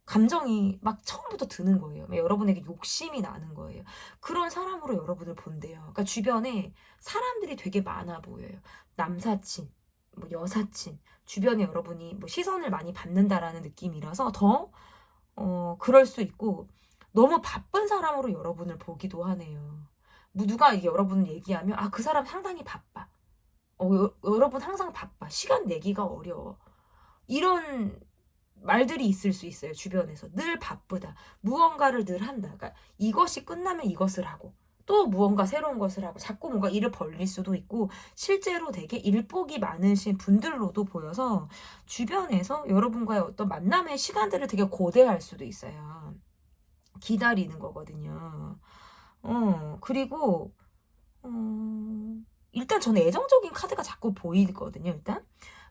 감정이 막 처음부터 드는 거예요. 여러분에게 욕심이 나는 거예요. 그런 사람으로 여러분을 본대요. 그러니까 주변에 사람들이 되게 많아 보여요. 남사친, 뭐 여사친, 주변에 여러분이 뭐 시선을 많이 받는다라는 느낌이라서 더 그럴 수 있고, 너무 바쁜 사람으로 여러분을 보기도 하네요. 뭐 누가 이게 여러분을 얘기하면 아, 그 사람 상당히 바빠. 여러분 항상 바빠. 시간 내기가 어려워. 이런 말들이 있을 수 있어요. 주변에서 늘 바쁘다. 무언가를 늘 한다. 그러니까 이것이 끝나면 이것을 하고 또 무언가 새로운 것을 하고 자꾸 뭔가 일을 벌릴 수도 있고, 실제로 되게 일복이 많으신 분들로도 보여서 주변에서 여러분과의 어떤 만남의 시간들을 되게 고대할 수도 있어요. 기다리는 거거든요. 그리고 일단 저는 애정적인 카드가 자꾸 보이거든요. 일단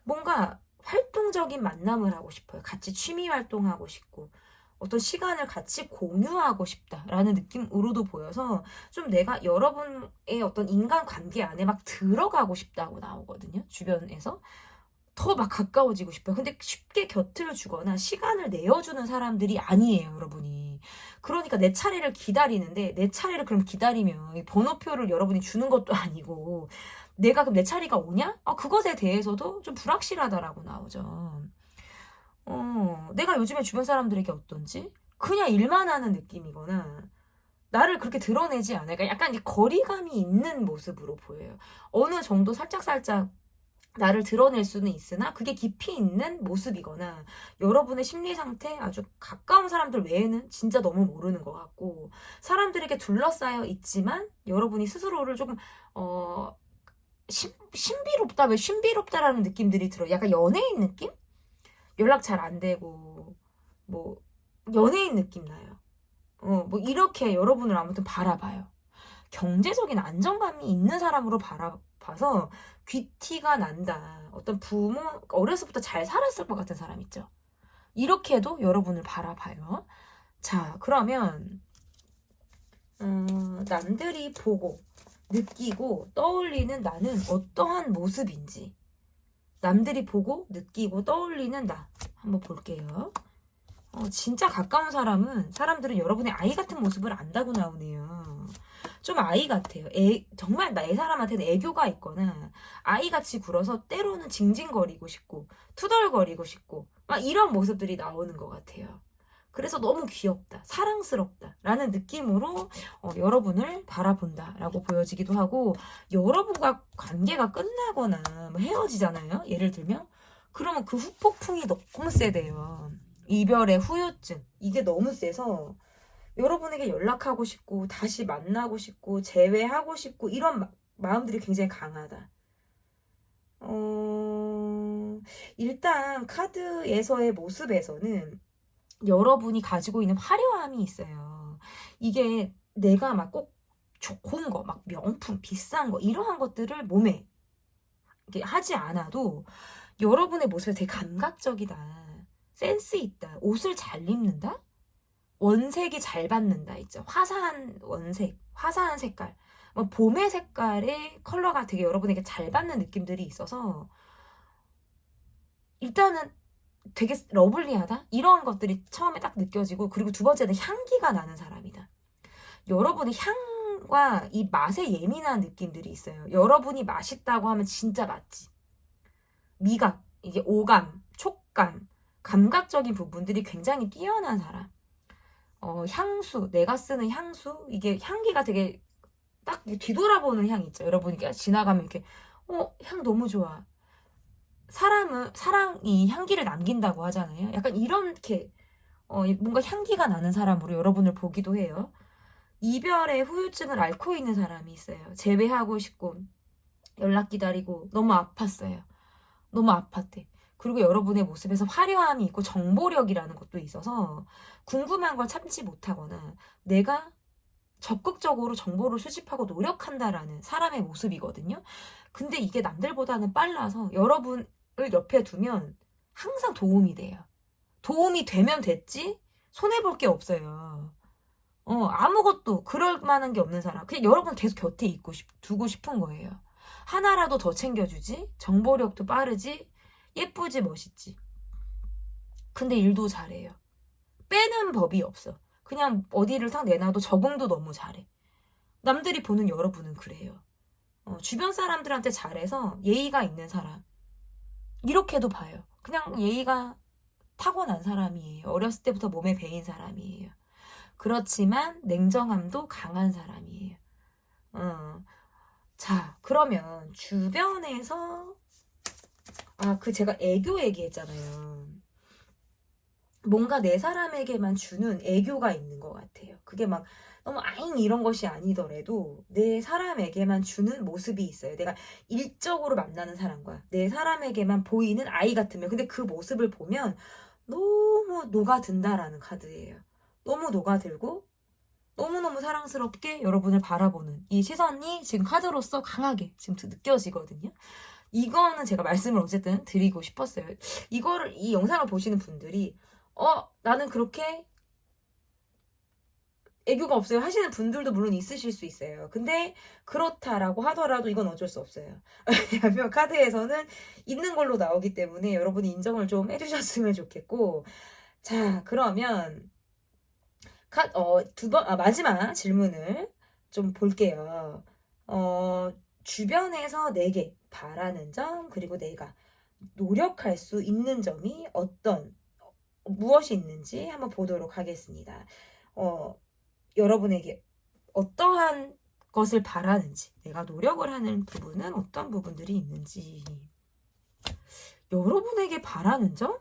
뭔가 활동적인 만남을 하고 싶어요. 같이 취미 활동하고 싶고 어떤 시간을 같이 공유하고 싶다라는 느낌으로도 보여서 좀 내가 여러분의 어떤 인간관계 안에 막 들어가고 싶다고 나오거든요. 주변에서 더 막 가까워지고 싶어요. 근데 쉽게 곁을 주거나 시간을 내어주는 사람들이 아니에요, 여러분이. 그러니까 내 차례를 기다리는데, 내 차례를 그럼 기다리면 번호표를 여러분이 주는 것도 아니고 내가 그럼 내 차례가 오냐? 그것에 대해서도 좀 불확실하다라고 나오죠. 내가 요즘에 주변 사람들에게 어떤지 그냥 일만 하는 느낌이거나 나를 그렇게 드러내지 않아요. 그러니까 약간 이제 거리감이 있는 모습으로 보여요. 어느 정도 살짝살짝 나를 드러낼 수는 있으나 그게 깊이 있는 모습이거나 여러분의 심리 상태 아주 가까운 사람들 외에는 진짜 너무 모르는 것 같고, 사람들에게 둘러싸여 있지만 여러분이 스스로를 조금 신비롭다, 왜 신비롭다라는 느낌들이 들어요. 약간 연예인 느낌? 연락 잘 안 되고 뭐 연예인 느낌 나요. 뭐 이렇게 여러분을 아무튼 바라봐요. 경제적인 안정감이 있는 사람으로 바라봐서 귀티가 난다. 어떤 부모, 어려서부터 잘 살았을 것 같은 사람 있죠. 이렇게도 여러분을 바라봐요. 자, 그러면 남들이 보고 느끼고 떠올리는 나는 어떠한 모습인지, 남들이 보고 느끼고 떠올리는 나 한번 볼게요. 진짜 가까운 사람들은 여러분의 아이 같은 모습을 안다고 나오네요. 좀 아이 같아요. 정말 내 사람한테는 애교가 있거나 아이같이 굴어서 때로는 징징거리고 싶고 투덜거리고 싶고 막 이런 모습들이 나오는 것 같아요. 그래서 너무 귀엽다, 사랑스럽다 라는 느낌으로 여러분을 바라본다라고 보여지기도 하고, 여러분과 관계가 끝나거나 뭐 헤어지잖아요. 예를 들면 그러면 그 후폭풍이 너무 세대요. 이별의 후유증, 이게 너무 세서 여러분에게 연락하고 싶고 다시 만나고 싶고 재회하고 싶고 이런 마음들이 굉장히 강하다. 일단 카드에서의 모습에서는 여러분이 가지고 있는 화려함이 있어요. 이게 내가 막 꼭 좋은 거, 막 명품, 비싼 거 이러한 것들을 몸에 이렇게 하지 않아도 여러분의 모습이 되게 감각적이다. 센스 있다. 옷을 잘 입는다? 원색이 잘 받는다. 있죠. 화사한 원색, 화사한 색깔. 뭐 봄의 색깔의 컬러가 되게 여러분에게 잘 받는 느낌들이 있어서 일단은 되게 러블리하다? 이런 것들이 처음에 딱 느껴지고, 그리고 두 번째는 향기가 나는 사람이다. 여러분의 향과 이 맛에 예민한 느낌들이 있어요. 여러분이 맛있다고 하면 진짜 맛지. 미각, 이게 오감, 촉감, 감각적인 부분들이 굉장히 뛰어난 사람. 향수, 내가 쓰는 향수, 이게 향기가 되게 딱 뒤돌아보는 향 있죠. 여러분이 지나가면 이렇게, 향 너무 좋아. 사랑이 향기를 남긴다고 하잖아요. 약간 이렇게, 뭔가 향기가 나는 사람으로 여러분을 보기도 해요. 이별의 후유증을 앓고 있는 사람이 있어요. 재회하고 싶고, 연락 기다리고, 너무 아팠어요. 너무 아팠대. 그리고 여러분의 모습에서 화려함이 있고 정보력이라는 것도 있어서 궁금한 걸 참지 못하거나 내가 적극적으로 정보를 수집하고 노력한다라는 사람의 모습이거든요. 근데 이게 남들보다는 빨라서 여러분을 옆에 두면 항상 도움이 돼요. 도움이 되면 됐지 손해볼 게 없어요. 아무것도 그럴 만한 게 없는 사람. 그냥 여러분 계속 곁에 두고 싶은 거예요. 하나라도 더 챙겨주지, 정보력도 빠르지, 예쁘지, 멋있지. 근데 일도 잘해요. 빼는 법이 없어. 그냥 어디를 탁 내놔도 적응도 너무 잘해. 남들이 보는 여러분은 그래요. 주변 사람들한테 잘해서 예의가 있는 사람. 이렇게도 봐요. 그냥 예의가 타고난 사람이에요. 어렸을 때부터 몸에 배인 사람이에요. 그렇지만 냉정함도 강한 사람이에요. 자, 그러면 주변에서 제가 애교 얘기했잖아요. 뭔가 내 사람에게만 주는 애교가 있는 것 같아요. 그게 막 너무 아잉 이런 것이 아니더라도 내 사람에게만 주는 모습이 있어요. 내가 일적으로 만나는 사람과 내 사람에게만 보이는 아이 같으면, 근데 그 모습을 보면 너무 녹아든다라는 카드예요. 너무 녹아들고 너무너무 사랑스럽게 여러분을 바라보는 이 시선이 지금 카드로서 강하게 지금 느껴지거든요. 이거는 제가 말씀을 어쨌든 드리고 싶었어요. 이 영상을 보시는 분들이 나는 그렇게 애교가 없어요 하시는 분들도 물론 있으실 수 있어요. 근데 그렇다라고 하더라도 이건 어쩔 수 없어요. 왜냐하면 카드에서는 있는 걸로 나오기 때문에 여러분이 인정을 좀 해주셨으면 좋겠고. 자, 그러면 마지막 질문을 좀 볼게요. 주변에서 내게 바라는 점, 그리고 내가 노력할 수 있는 점이 무엇이 있는지 한번 보도록 하겠습니다. 여러분에게 어떠한 것을 바라는지, 내가 노력을 하는 부분은 어떤 부분들이 있는지. 여러분에게 바라는 점?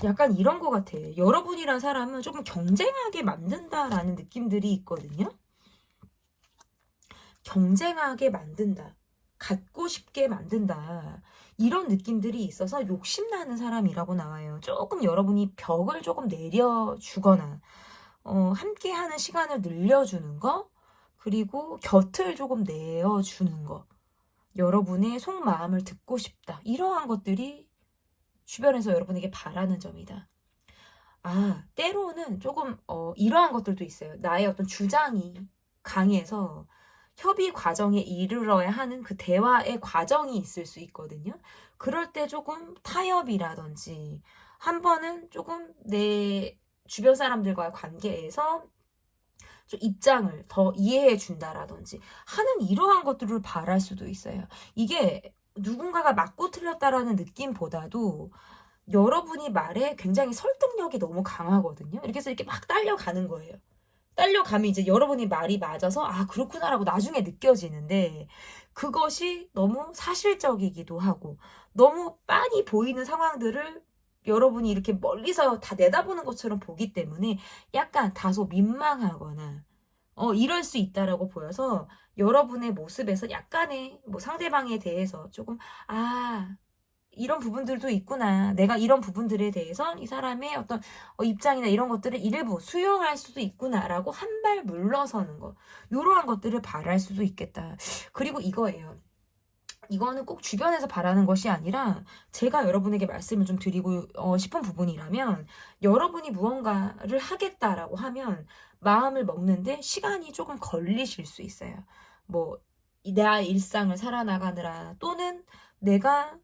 약간 이런 것 같아요. 여러분이란 사람은 조금 경쟁하게 만든다라는 느낌들이 있거든요. 경쟁하게 만든다. 갖고 싶게 만든다. 이런 느낌들이 있어서 욕심나는 사람이라고 나와요. 조금 여러분이 벽을 조금 내려주거나 함께하는 시간을 늘려주는 거, 그리고 곁을 조금 내어주는 거, 여러분의 속마음을 듣고 싶다. 이러한 것들이 주변에서 여러분에게 바라는 점이다. 때로는 조금 이러한 것들도 있어요. 나의 어떤 주장이 강해서 협의 과정에 이르러야 하는 그 대화의 과정이 있을 수 있거든요. 그럴 때 조금 타협이라든지 한 번은 조금 내 주변 사람들과의 관계에서 좀 입장을 더 이해해 준다라든지 하는 이러한 것들을 바랄 수도 있어요. 이게 누군가가 맞고 틀렸다라는 느낌보다도 여러분이 말에 굉장히 설득력이 너무 강하거든요. 이렇게 해서 이렇게 막 딸려가는 거예요. 딸려가면 이제 여러분이 말이 맞아서 그렇구나라고 나중에 느껴지는데, 그것이 너무 사실적이기도 하고 너무 빤히 보이는 상황들을 여러분이 이렇게 멀리서 다 내다보는 것처럼 보기 때문에 약간 다소 민망하거나 이럴 수 있다라고 보여서 여러분의 모습에서 약간의 상대방에 대해서 조금 이런 부분들도 있구나. 내가 이런 부분들에 대해서 이 사람의 어떤 입장이나 이런 것들을 일부 수용할 수도 있구나라고 한 발 물러서는 거. 이러한 것들을 바랄 수도 있겠다. 그리고 이거예요. 이거는 꼭 주변에서 바라는 것이 아니라 제가 여러분에게 말씀을 좀 드리고 싶은 부분이라면, 여러분이 무언가를 하겠다라고 하면 마음을 먹는데 시간이 조금 걸리실 수 있어요. 뭐 내 일상을 살아나가느라, 또는 내가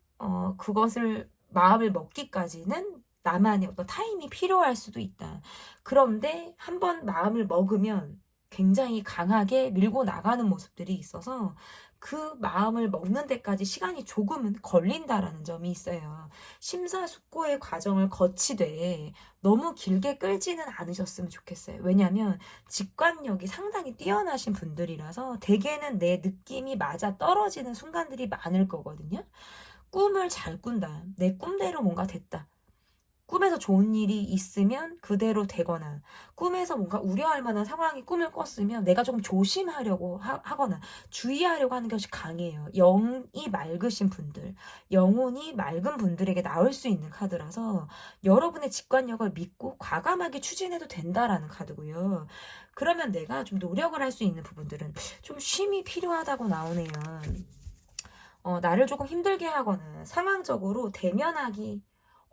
그것을 마음을 먹기까지는 나만의 어떤 타임이 필요할 수도 있다. 그런데 한번 마음을 먹으면 굉장히 강하게 밀고 나가는 모습들이 있어서 그 마음을 먹는 데까지 시간이 조금은 걸린다라는 점이 있어요. 심사숙고의 과정을 거치되 너무 길게 끌지는 않으셨으면 좋겠어요. 왜냐하면 직관력이 상당히 뛰어나신 분들이라서 대개는 내 느낌이 맞아 떨어지는 순간들이 많을 거거든요. 꿈을 잘 꾼다. 내 꿈대로 뭔가 됐다. 꿈에서 좋은 일이 있으면 그대로 되거나, 꿈에서 뭔가 우려할 만한 상황이 꿈을 꿨으면 내가 좀 조심하려고 하거나 주의하려고 하는 것이 강해요. 영이 맑으신 분들, 영혼이 맑은 분들에게 나올 수 있는 카드라서 여러분의 직관력을 믿고 과감하게 추진해도 된다라는 카드고요. 그러면 내가 좀 노력을 할 수 있는 부분들은 좀 쉼이 필요하다고 나오네요. 나를 조금 힘들게 하거나 상황적으로 대면하기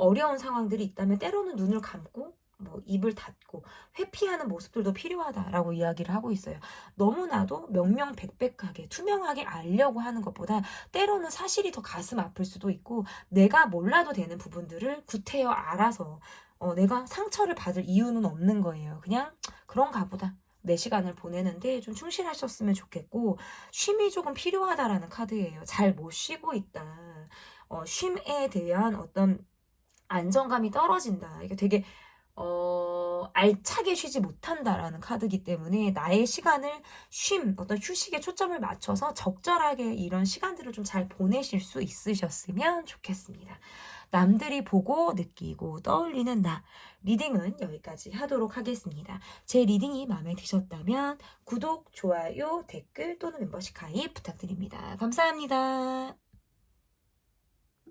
어려운 상황들이 있다면 때로는 눈을 감고 뭐 입을 닫고 회피하는 모습들도 필요하다라고 이야기를 하고 있어요. 너무나도 명명백백하게 투명하게 알려고 하는 것보다 때로는 사실이 더 가슴 아플 수도 있고, 내가 몰라도 되는 부분들을 구태여 알아서 내가 상처를 받을 이유는 없는 거예요. 그냥 그런가 보다. 내 시간을 보내는데 좀 충실하셨으면 좋겠고, 쉼이 조금 필요하다라는 카드예요. 잘 못 쉬고 있다. 쉼에 대한 어떤 안정감이 떨어진다. 이게 되게 알차게 쉬지 못한다라는 카드이기 때문에 나의 시간을 어떤 휴식에 초점을 맞춰서 적절하게 이런 시간들을 좀 잘 보내실 수 있으셨으면 좋겠습니다. 남들이 보고 느끼고 떠올리는 나, 리딩은 여기까지 하도록 하겠습니다. 제 리딩이 마음에 드셨다면 구독, 좋아요, 댓글 또는 멤버십 가입 부탁드립니다. 감사합니다.